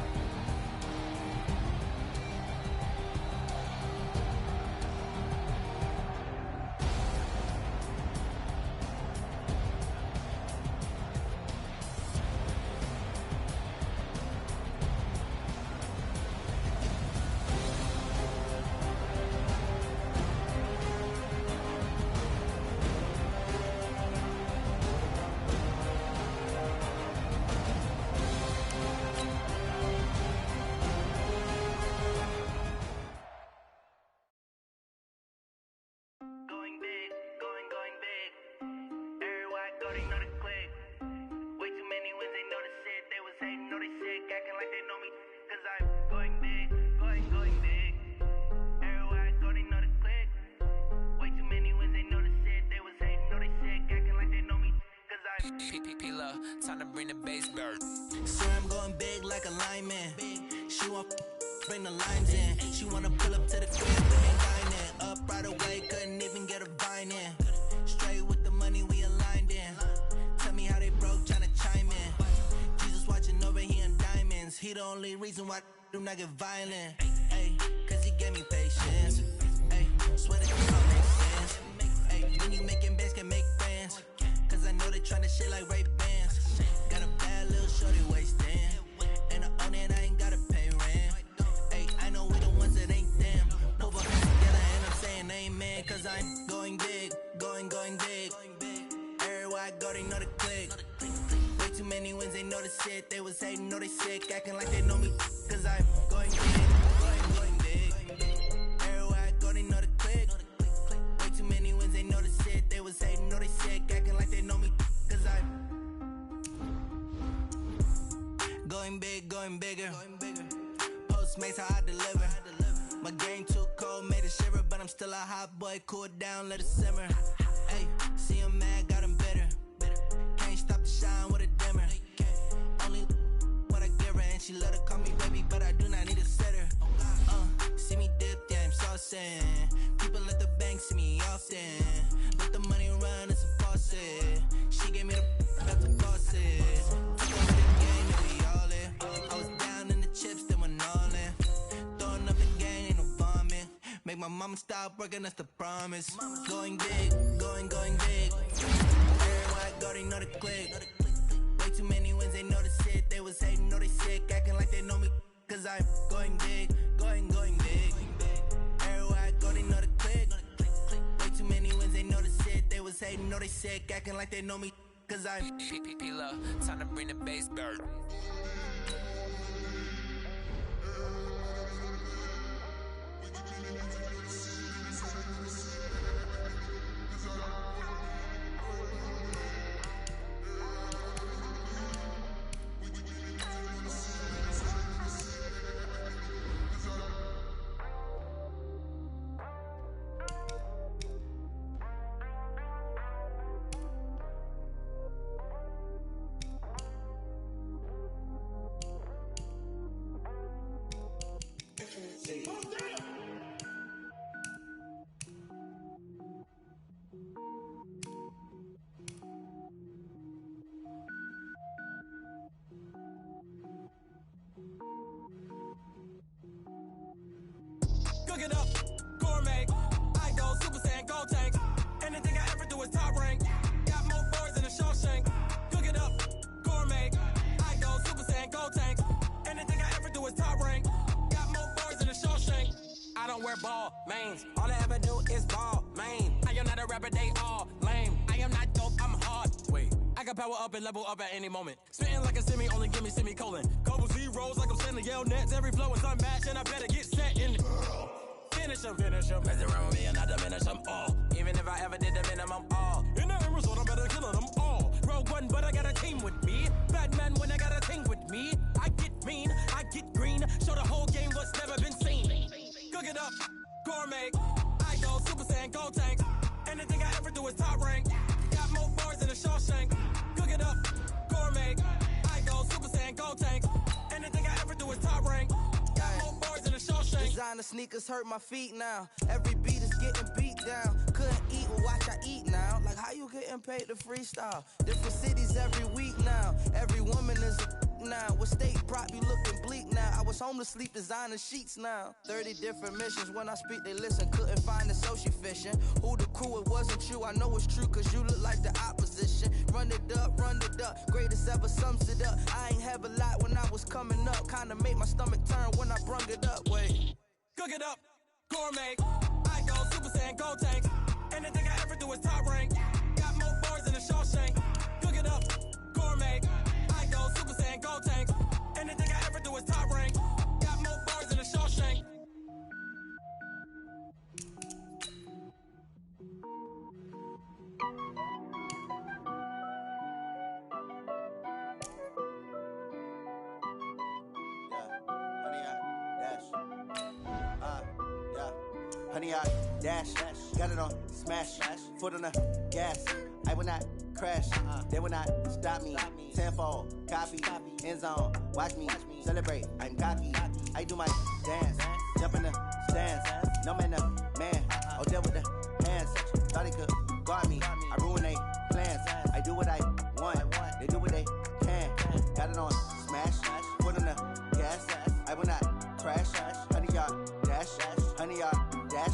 Time to bring the bass bird. So I'm going big like a lineman. She want bring the lines in. She wanna pull up to the crib with me dining. Up right away, couldn't even get a vine in. Straight with the money we aligned in. Tell me how they broke, tryna chime in. Jesus watching over here in diamonds. He the only reason why I do not get violent. Ay, cause he gave me patience. Ay, swear that this all makes sense. Ay, when you making bands can make friends. Cause I know they tryna shit like Ray Bans. Got a bad little shorty wasting. And I own it, I ain't gotta pay rent. Ay, I know we the ones that ain't them. Move our hands together and I'm saying amen. Cause I'm going big, going big. Everywhere I go, they know the click. Way too many wins, they know the shit. They was hating, know they sick, acting like they know me. Cause I'm going big, going big. Everywhere I go, they know the click. Way too many wins, they know the shit. They was hating, know they sick, acting like they know me. Cause I'm going big, going bigger. Postmates how I deliver. My game too cold, made it shiver, but I'm still a hot boy. Cool it down, let it simmer. Hey, see him mad, got him bitter. Can't stop the shine with a dimmer. Only what I give her, and she let her call me baby, but I do not need a sitter. See me dip, yeah, I'm saucing. People at the often. Let the money run, it's a faucet. She gave me the about the faucet. Took over the game, and we all in. I was down in the chips, then went all in. Throwing up the gang, ain't no vomit. Make my mama stop working, that's the promise. Going big, going big. Everywhere I go, they know the click. Way too many wins, they know the shit. They was hating, know they sick, acting like they know me. Cause I'm going big, going big. Everywhere I go, they know the click. Way too many wins, they know the shit. They was hating, know they sick, acting like they know me. Cause I'm P-P-P-Love, time to bring the bass bird. Cook it up, gourmet. I go Super Saiyan, go tank. Anything I ever do is top rank. Got more boys than a Shawshank. Cook it up, gourmet. I go Super Saiyan, go tank. Anything I ever do is top rank. Got more boys than a Shawshank. I don't wear ball mains. All I ever do is ball main. I am not a rapper, they all lame. I am not dope, I'm hard. Wait, I can power up and level up at any moment. Spitting like a semi, only give me semicolon. Couple zeros like I'm sending yell nets. Every flow is unmatched and I better get set in. Finish them. Mess around with me and I diminish them all. Even if I ever did the minimum all. In the end result, I'm better killing them all. Rogue One, but I got a team with me. Batman when I got a team with me. I get mean, I get green. Show the whole game what's never been seen. Cook it up, gourmet. I go Super Saiyan, go tank. Anything I ever do is top rank. Got more bars than a Shawshank. Cook it up, gourmet. I go Super Saiyan, go tank. Anything I ever do is top rank. Got more bars than a Shawshank. Designer sneakers hurt my feet now. Every beat is getting beat down. Couldn't eat, well watch I eat now. Like how you getting paid to freestyle? Different cities every week now. Every woman is a now. What state prop you looking bleak now? I was home to sleep designer sheets now. 30 different missions. When I speak they listen. Couldn't find the social fishing. Who the crew? It wasn't you. I know it's true cause you look like the opposition. Run it up. Greatest ever sums it up. I ain't have a lot when I was coming up. Kinda made my stomach turn when I brung it up. Wait. Cook it up, gourmet. I go Super Saiyan, go tank. Anything I ever do is top rank. Got more bars than a Shawshank. Cook it up, gourmet. I go Super Saiyan, go tank. Anything I ever do is top rank. Got more bars than a Shawshank. Honey, I dash, got it on smash, foot on the gas. I will not crash, they will not stop me. Tenfold, copy, end zone, watch me celebrate. I'm cocky, I do my dance, jump in the stands. No man, oh deal with the hands. Thought he could guard me, I ruin they plans. I do what I want, they do what they can. Got it on smash, foot on the gas. I will not crash, honey, y'all dash, honey, y'all dash,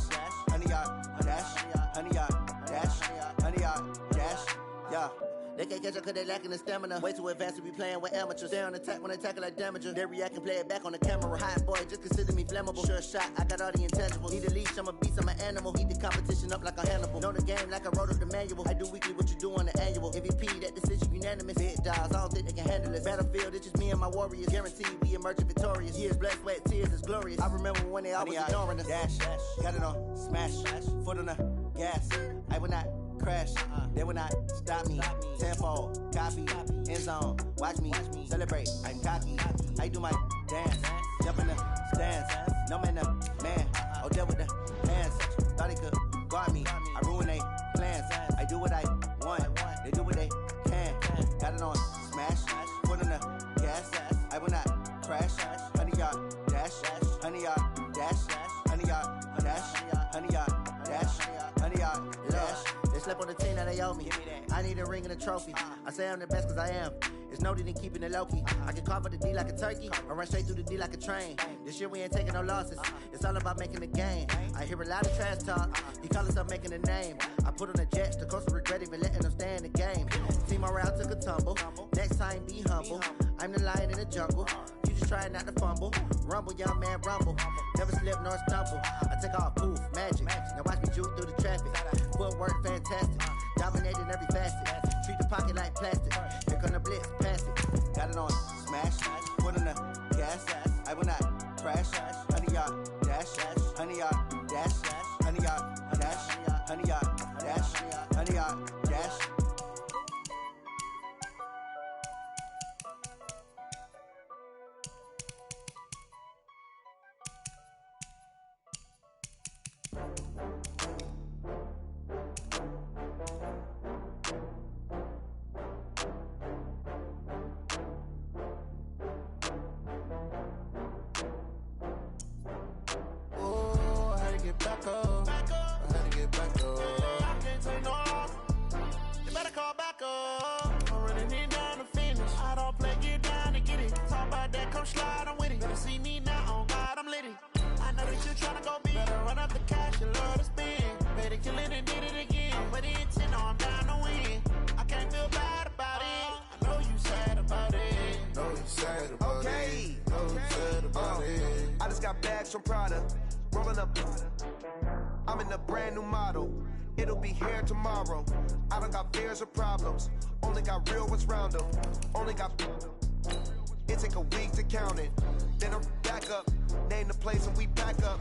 honey, y'all dash, honey, y'all dash, honey, y'all dash, yeah. They can't catch up cause they lacking the stamina. Way too advanced to be playing with amateurs. Stay on attack when they tackle like damager. They react and play it back on the camera. Hot boy, just consider me flammable. Sure shot, I got all the intangibles. Need a leash, I'm a beast, I'm an animal. Heat the competition up like a Hannibal. Know the game like I wrote up the manual. I do weekly what you do on the annual. MVP, that decision unanimous. Big dogs, I don't think they can handle it. Battlefield, it's just me and my warriors. Guaranteed we emerging victorious. Years, blood, sweat, tears, it's glorious. I remember when they always ignoring us. Dash, got it on smash, foot on the gas. I will not crash, they will not stop me. Tenfold, copy, end zone, watch me celebrate. I'm cocky, I do my dance, jump in the stands. No man, oh deal with the hands. Thought he could guard me, I ruin they plans. I do what I want, they do what they can. Got it on smash, foot on the gas. I will not crash, honey y'all dash, honey y'all dash, honey y'all dash, honey y'all dash, honey y'all slept on the team that they owe me. I need a ring and a trophy. I say I'm the best because I am. It's no need in keeping it low-key. I can carve up the D like a turkey, or run straight through the D like a train. This year we ain't taking no losses. It's all about making the game. I hear a lot of trash talk. He call himself making a name. I put on the Jets. The coach will regret even letting them stay in the game. Team morale took a tumble. Next time be humble. I'm the lion in the jungle. You just try not to fumble. Rumble, young man, rumble. Never slip nor stumble. I take off, poof, magic. Now watch me juke through the traffic. Footwork fantastic. Dominating every facet. Treat the pocket like plastic. Here come the blitz, pass it. Got it on, smash. Put in the gas. I will not crash. 100-yard dash. 100-yard dash. 100-yard dash. 100-yard dash. 100-yard dash. Back up. I had to get back up. I can't take no loss. You better call back up. I'm running it down to finish. I don't play, get down to get it. Talk about that, come slide, I'm with it. Better see me now, on God, I'm litty. I know that you tryna go big. Better run up the cash, you love to spend. Better kill it and did it again. I'm with the intent, no, I'm down to win. I can't feel bad about it. I know you sad about it. Know you sad about it. Know you sad about it. I just got bags from Prada. Rolling up, I'm in a brand new model. It'll be here tomorrow. I don't got fears or problems. Only got real ones round them. Only got. It take a week to count it. Then I'm back up. Name the place and we back up.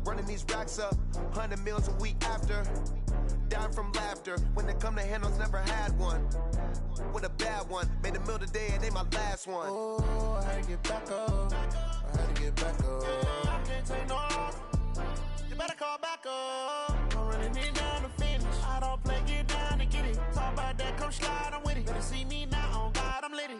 Running these racks up. 100 meals a week after. Down from laughter. When they come to handles, never had one. With a bad one. Made a meal today and ain't my last one. Oh, I had to get back up. I had to get back up. I can't take no loss. You better call back up. I'm running it down to finish. I don't play, get down to get it. Talk about that, come slide, I'm with it. Better see me now, on God, I'm litty.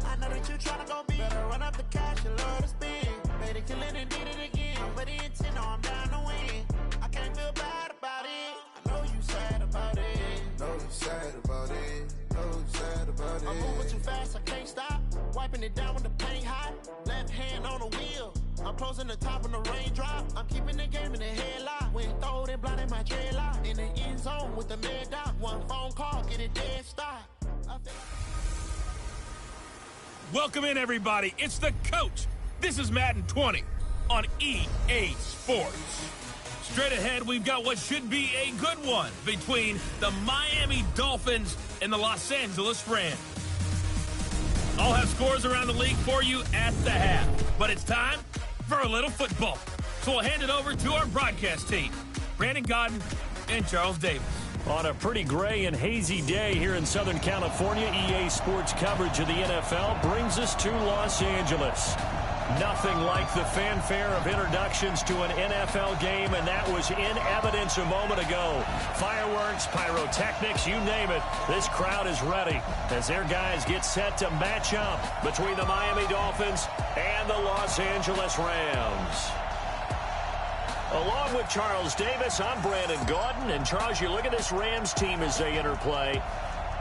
I know that you tryna go big. Better run up the cash, you love to spend. Better kill it and did it again. But the intent, no, I'm down to win. I can't feel bad about it. I know you sad about it. Know you sad about it. Know you sad about it. I'm moving too fast, I can't stop. Wiping it down with the paint hot. Left hand on the wheel. I'm closing the top when the raindrop. I'm keeping the game in the headlock. When throw it blind in my dreadlock. In the end zone with the mad dot. One phone call, get it dead stop. Welcome in, everybody. It's the coach. This is Madden 20 on EA Sports. Straight ahead, we've got what should be a good one between the Miami Dolphins and the Los Angeles Rams. I'll have scores around the league for you at the half. But it's time for a little football. So we'll hand it over to our broadcast team, Brandon Godden and Charles Davis. On a pretty gray and hazy day here in Southern California, EA Sports coverage of the NFL brings us to Los Angeles. Nothing like the fanfare of introductions to an NFL game, and that was in evidence a moment ago. Fireworks, pyrotechnics, you name it. This crowd is ready as their guys get set to match up between the Miami Dolphins and the Los Angeles Rams. Along with Charles Davis, I'm Brandon Gaudin. And Charles, you look at this Rams team as they interplay.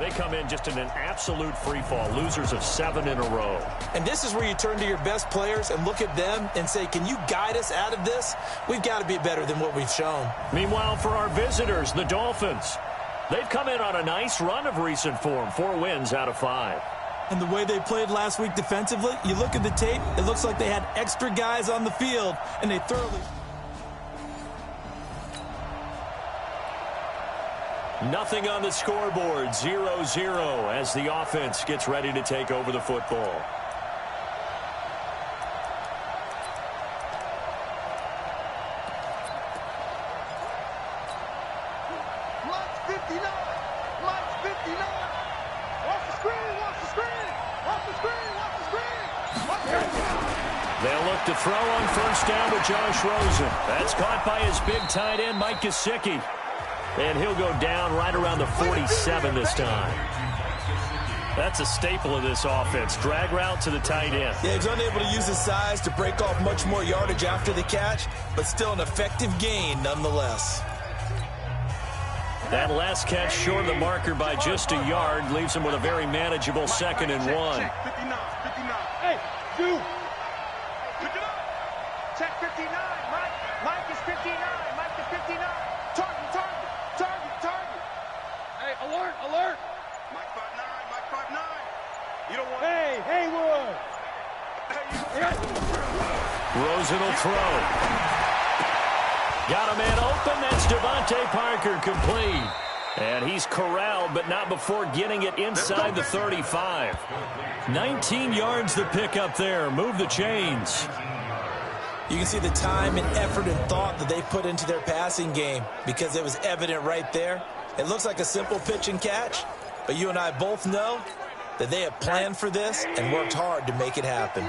They come in just in an absolute free fall, losers of 7 in a row. And this is where you turn to your best players and look at them and say, can you guide us out of this? We've got to be better than what we've shown. Meanwhile, for our visitors, the Dolphins, they've come in on a nice run of recent form, 4 wins out of 5. And the way they played last week defensively, you look at the tape, it looks like they had extra guys on the field, and they thoroughly... Nothing on the scoreboard, 0-0 as the offense gets ready to take over the football. March 59! March 59! Watch the screen! Watch the screen! Watch the screen! Watch the screen! Watch the screen! They'll look to throw on first down with Josh Rosen. That's caught by his big tight end, Mike Gesicki. And he'll go down right around the 47 this time. That's a staple of this offense. Drag route to the tight end. Yeah, he's unable to use his size to break off much more yardage after the catch, but still an effective gain nonetheless. That last catch short of the marker by just a yard leaves him with a very manageable 2nd and 1. Check 59, 59. Hey, you. Pick it up. Check 59. Mike is 59. Mike is 59. Target. Hey, alert. Mike 5'9", Mike 5'9". You don't want. Hey, Haywood. Rosen will throw. Got a man open. That's Devontae Parker complete. And he's corralled, but not before getting it inside the 35. 19 yards to pick up there. Move the chains. You can see the time and effort and thought that they put into their passing game because it was evident right there. It looks like a simple pitch and catch, but you and I both know that they have planned for this and worked hard to make it happen.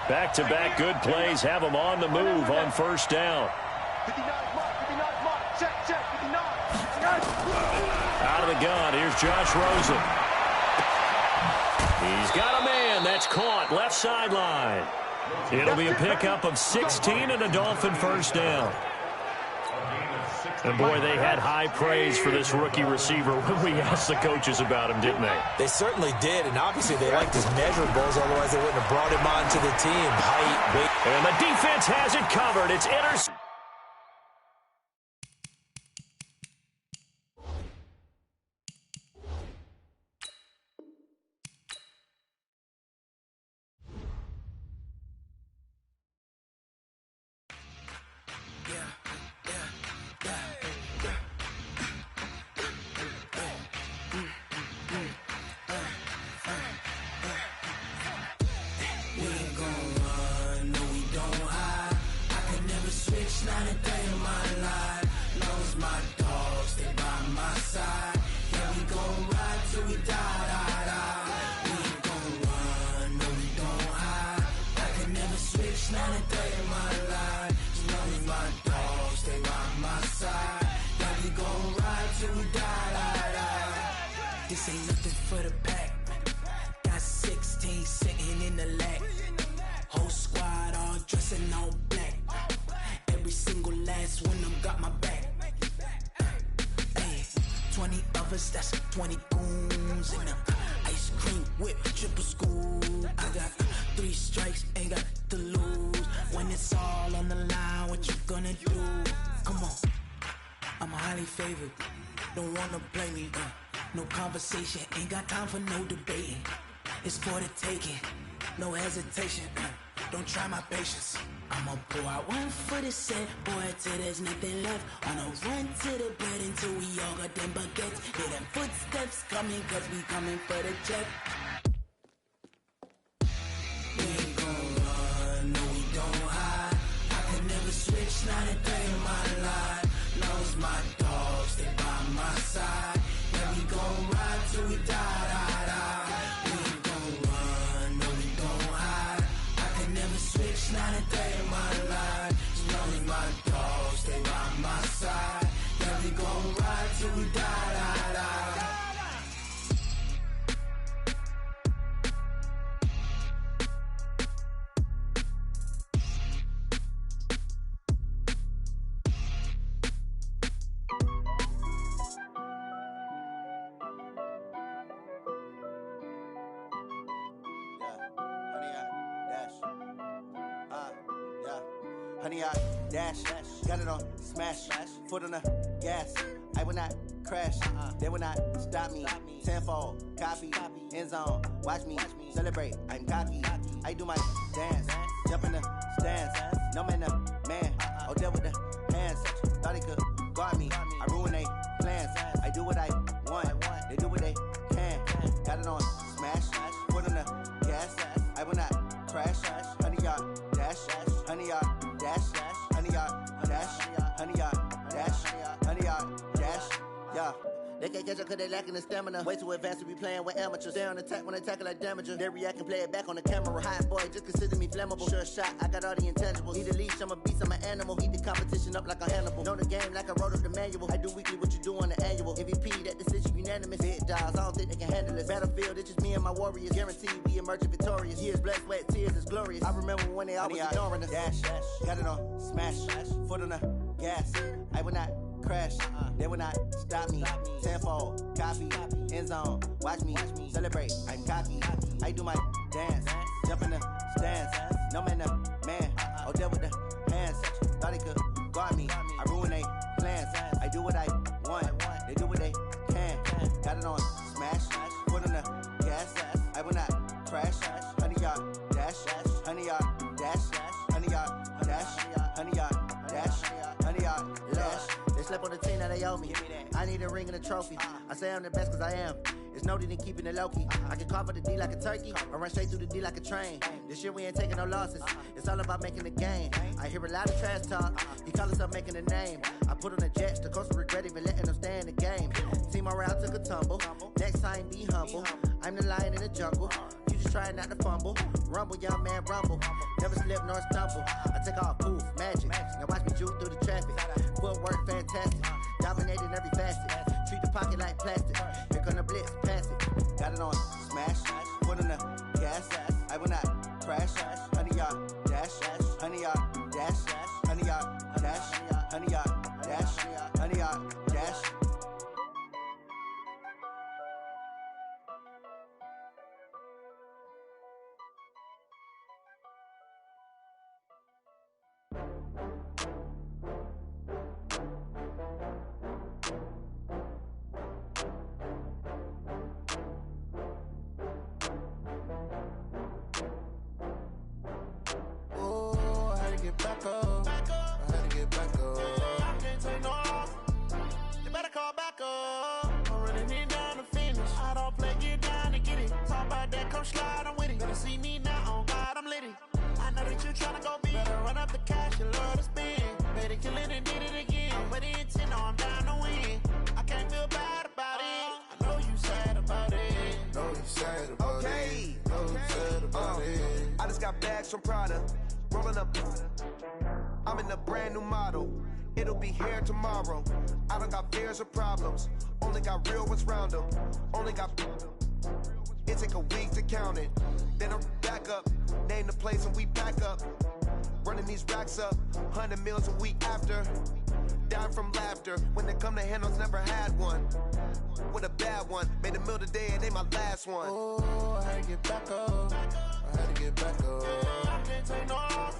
Back-to-back good plays have them on the move on first down. 59 mark. Check, 59. Out of the gun, here's Josh Rosen. He's got a man. That's caught left sideline. It'll be a pickup of 16 and a Dolphin first down. And, boy, they had high praise for this rookie receiver when we asked the coaches about him, didn't they? They certainly did, and obviously they liked his measurables, otherwise they wouldn't have brought him onto the team. Height, weight. And the defense has it covered. It's intercepted. This ain't nothing for the pack. Got 16 sitting in the lag. Whole squad all dressing all black. Every single last one of them got my back. Hey, 20 of us, that's 20 goons in the ice cream whip, triple scoop. I got 3 strikes, ain't got to lose. When it's all on the line, what you gonna do? Come on, I'm highly favored. Don't wanna play me, no conversation, ain't got time for no debating. It's for the taking, no hesitation. Don't try my patience. I'ma pour out one for the set, boy, till there's nothing left. On a run to the bed until we all got them baguettes. Hear them footsteps coming, cause we coming for the check. We ain't gon' run, no we don't hide. I can never switch, not a day in my life. Knows my dogs, they by my side. Yeah, we gon' ride till we die. We ain't gon' run, no we don't hide. I can never switch, not a day in my life. Knows my dogs, they by my side. Yeah, we gon' ride till we die. Honey, I dash, got it on smash, foot on the gas. I will not crash, they will not stop me. Tenfold, copy, end zone, watch me celebrate. I'm cocky, I do my dance, jump in the stands. No man, man, oh there with the hands. Thought he could guard me, I ruin they plans. I do what I want, they do what they can. Got it on smash, foot on the gas. I will not crash, honey, y'all dash, honey, y'all. Dash, honey, y'all, dash, honey, y'all, dash, honey, y'all, dash, yeah. They can't catch up cause they lacking the stamina. Way too advanced to be playing with amateurs. Stay on attack when they tackle like damager. They react and play it back on the camera. Hot boy, just consider me flammable. Sure shot, I got all the intangibles. Need a leash, I'm a beast, I'm an animal. Eat the competition up like a Hannibal. Know the game like I wrote up the manual. I do weekly what you do on the annual. MVP, that decision unanimous. Big dials, I don't think they can handle this. Battlefield, it's just me and my warriors. Guaranteed we emerging victorious. Years, blood, sweat, tears, is glorious. I remember when they always ignoring us. Dash, got it on smash, foot on the gas. I will not crash. They will not stop me. Tenfold, copy, end zone. Watch me celebrate. I'm cocky. I do my dance. Jump in the stands. No man, man. Oh, deal with the hands. Thought he could guard me. I ruin they plans. I do what I want. They do what they can. Got it on smash. Put on the gas. I will not crash. 100-yard dash. 100-yard dash. 100-yard dash. 100-yard dash. 100-yard dash. They slept on the team that they owe me. I need a ring and a trophy. I say I'm the best cause I am. It's noted in keeping it low-key. I can carve up the D like a turkey, or run straight through the D like a train. This year we ain't taking no losses. It's all about making the game. I hear a lot of trash talk. He call himself making a name. I put on the Jets, the coast regret even letting them stay in the game. Team around took a tumble. Next time be humble. I'm the lion in the jungle. You just trying not to fumble. Rumble, young man, rumble. Never slip nor stumble. I take off, poof, magic. Now watch me juke through the traffic. Footwork fantastic. Dominating every facet. Treat the pocket like plastic. Here come the blitz, pass it. Got it on smash. Put on the gas. I will not crash. 100-yard dash. 100-yard dash. 100-yard dash. 100-yard dash. 100-yard dash. Back up. I had to get back up. I can't take no loss. You better call back up. I'm running it down to finish. I don't play, get down to get it. Talk about that, come slide, I'm with it. Better see me now, on God, I'm litty. I know that you tryna go big. Better run up the cash, you love to spend. Better kill it and did it again. I'm with the intent, no, I'm down to win. I can't feel bad about it. I know you sad about it. Know you sad about it. Know you sad about it. I just got bags from Prada. Rolling up, I'm in a brand new model. It'll be here tomorrow. I don't got fears or problems. Only got real ones round them. Only got. It take a week to count it. Then I'm back up. Name the place and we pack up. Running these racks up. 100 meals a week after. Down from laughter. When they come to handles, never had one. With a bad one. Made a meal today and ain't my last one. Oh, I had to get back up. I had to get back up. I can't take no loss.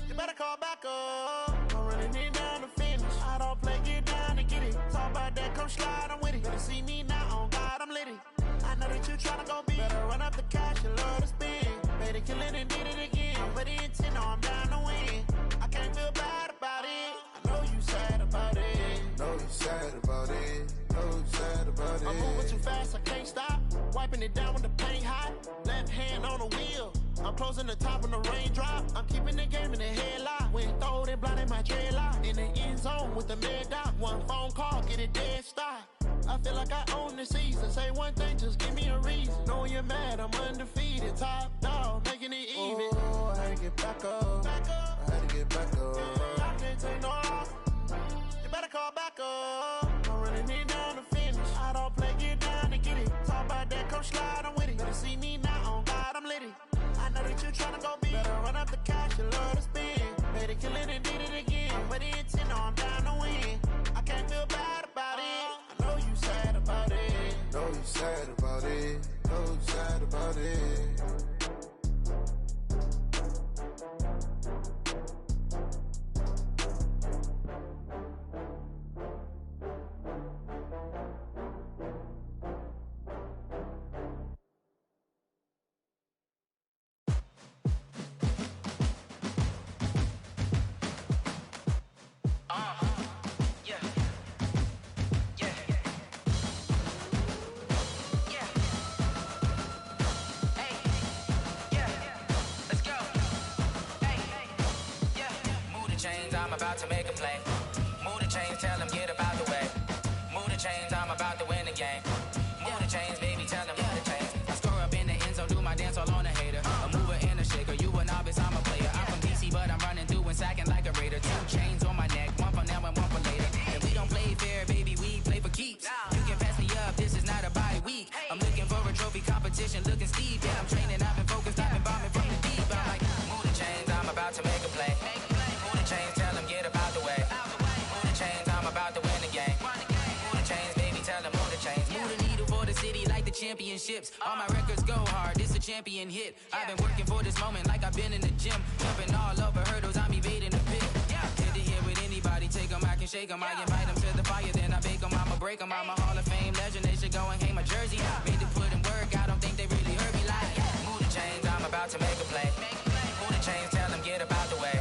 You better call back up. I'm running it down to finish. I don't play, get down to get it. Talk about that, come slide, I'm with it. Better see me now, on God, I'm litty. I know that you tryna go big. Better run up the cash, you love to spend. Better kill it and did it again. I'm with the intent, no, I'm down to win. I can't feel bad about it. I know you sad about it. Know you sad about it. Know you sad about it. I'm moving too fast, I can't stop. Wiping it down with the paint hot. Left hand on the wheel. I'm closing the top when the raindrop. I'm keeping the game in the headlock. When throwed and blinded my dreadlock. In the end zone with the mad dot. One phone call, get it dead stop. I feel like I own the season. Say one thing, just give me a reason. Knowing you're mad, I'm undefeated. Top dog, making it even. Oh, I had to get back up. I had to get back up. I can't take no loss. You better call back up. I'm running it down to finish. I don't play, get down to get it. Talk about that, come slide, I'm with it. Better see me now, on God, I'm litty. I know that you tryna go big. Better run up the cash, you love to spend. Better kill it and did it again. I'm with the intent, no, I'm down to win. I can't feel bad about it. I know you sad about it. Know you sad about it. Know you sad about it. I'm about to make a play. Move the chains, tell them get up out the way. Move the chains, I'm about to win the game. Move the chains, baby, tell them move the chains. I score up in the end zone, do my dance all on a hater. A mover and a shaker, you a novice, I'm a player. I'm from DC, but I'm running through and sacking like a raider. 2 chains on my neck, one for now and one for later. And we don't play fair, baby, we play for keeps. You can pass me up, this is not a bye week. I'm looking for a trophy competition, looking steep. Yeah, I'm training, I've been focused, I've been bombing from the deep. I'm like, move the chains, I'm about to make a play. Move the chains, tell them get up out the way. Move the chains, I'm about to championships. All my records go hard, this a champion hit. I've been working for this moment like I've been in the gym. Jumping all over hurdles, I'm evading the pit. Head to head with anybody, take them, I can shake them. I invite them to the fire, then I bake them, I'ma break them. I'm a Hall of Fame legend, they should go and hang my jersey. Made to put in work, I don't think they really heard me like. Move the chains, I'm about to make a play. Move the chains, tell them get about the way.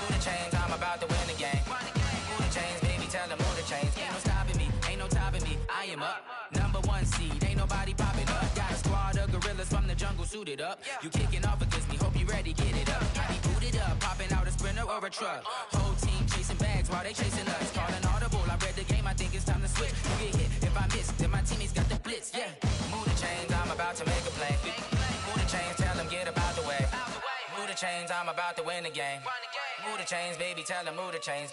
Move the chains, I'm about to win the game. Move the chains, baby, tell them move the chains. Ain't no stopping me, ain't no topping me, I am up. #1 seed, ain't nobody popping up. Got a squad of gorillas from the jungle suited up. You kicking off against me, hope you ready, get it up. I be booted up, popping out a Sprinter or a truck. Whole team chasing bags while they chasing us. Calling audible, I read the game, I think it's time to switch. You get hit, if I miss, then my teammates got the blitz, yeah. Move the chains, I'm about to make a play. Move the chains, tell them get about the way. Move the chains, I'm about to win the game. Move the chains, baby, tell them move the chains.